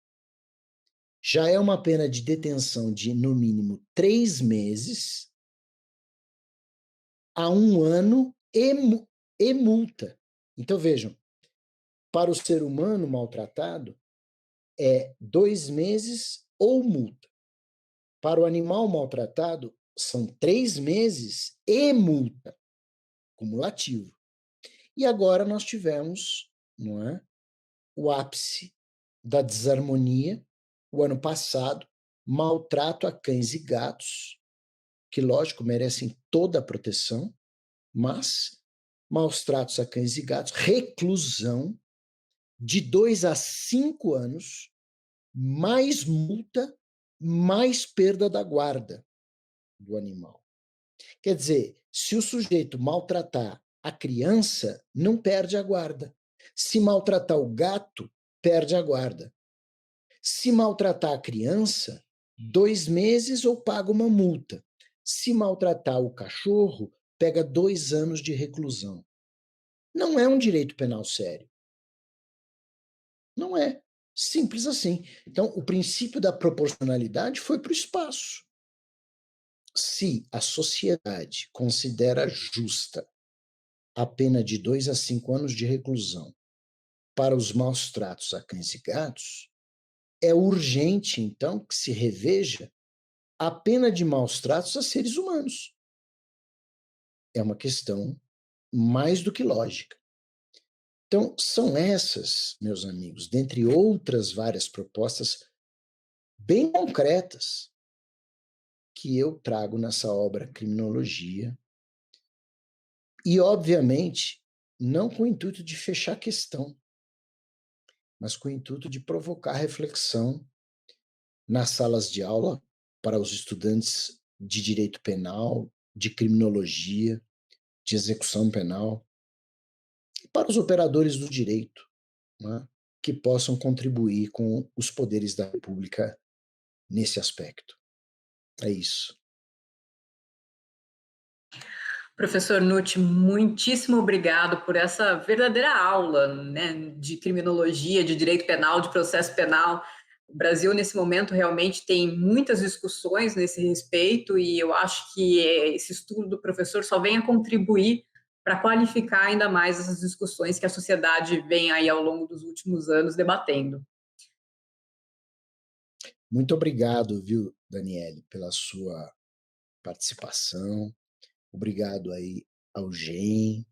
já é uma pena de detenção de, no mínimo, 3 meses a 1 ano e multa. Então, vejam, para o ser humano maltratado, é 2 meses ou multa. Para o animal maltratado, são 3 meses e multa, cumulativo. E agora nós tivemos, não é, o ápice da desarmonia, o ano passado, maltrato a cães e gatos, que, lógico, merecem toda a proteção, mas maus tratos a cães e gatos, reclusão de 2 a 5 anos, mais multa, mais perda da guarda do animal. Quer dizer, se o sujeito maltratar a criança, não perde a guarda. Se maltratar o gato, perde a guarda. Se maltratar a criança, 2 meses ou paga uma multa. Se maltratar o cachorro, pega 2 anos de reclusão. Não é um direito penal sério. Não é. Simples assim. Então, o princípio da proporcionalidade foi para o espaço. Se a sociedade considera justa a pena de 2 a 5 anos de reclusão para os maus tratos a cães e gatos, é urgente, então, que se reveja a pena de maus tratos a seres humanos. É uma questão mais do que lógica. Então, são essas, meus amigos, dentre outras várias propostas bem concretas que eu trago nessa obra Criminologia, e, obviamente, não com o intuito de fechar a questão, mas com o intuito de provocar reflexão nas salas de aula para os estudantes de direito penal, de criminologia, de execução penal, e para os operadores do direito, né, que possam contribuir com os poderes da República nesse aspecto. É isso. Professor Nutti, muitíssimo obrigado por essa verdadeira aula, né, de criminologia, de direito penal, de processo penal. O Brasil, nesse momento, realmente tem muitas discussões nesse respeito e eu acho que esse estudo do professor só vem a contribuir para qualificar ainda mais essas discussões que a sociedade vem aí ao longo dos últimos anos debatendo. Muito obrigado, viu, Daniele, pela sua participação. Obrigado aí ao GEM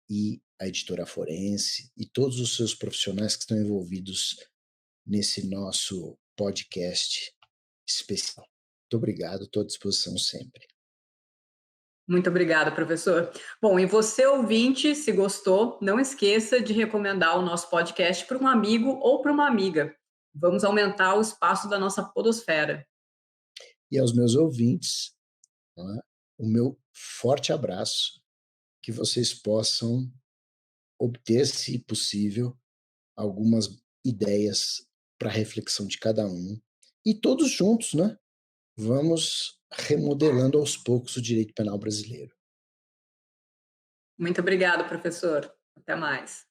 e à Editora Forense e todos os seus profissionais que estão envolvidos nesse nosso podcast especial. Muito obrigado, estou à disposição sempre. Muito obrigada, professor. Bom, e você, ouvinte, se gostou, não esqueça de recomendar o nosso podcast para um amigo ou para uma amiga. Vamos aumentar o espaço da nossa podosfera. E aos meus ouvintes, né, o meu forte abraço, que vocês possam obter, se possível, algumas ideias para a reflexão de cada um. E todos juntos, né? Vamos remodelando aos poucos o direito penal brasileiro. Muito obrigada, professor. Até mais.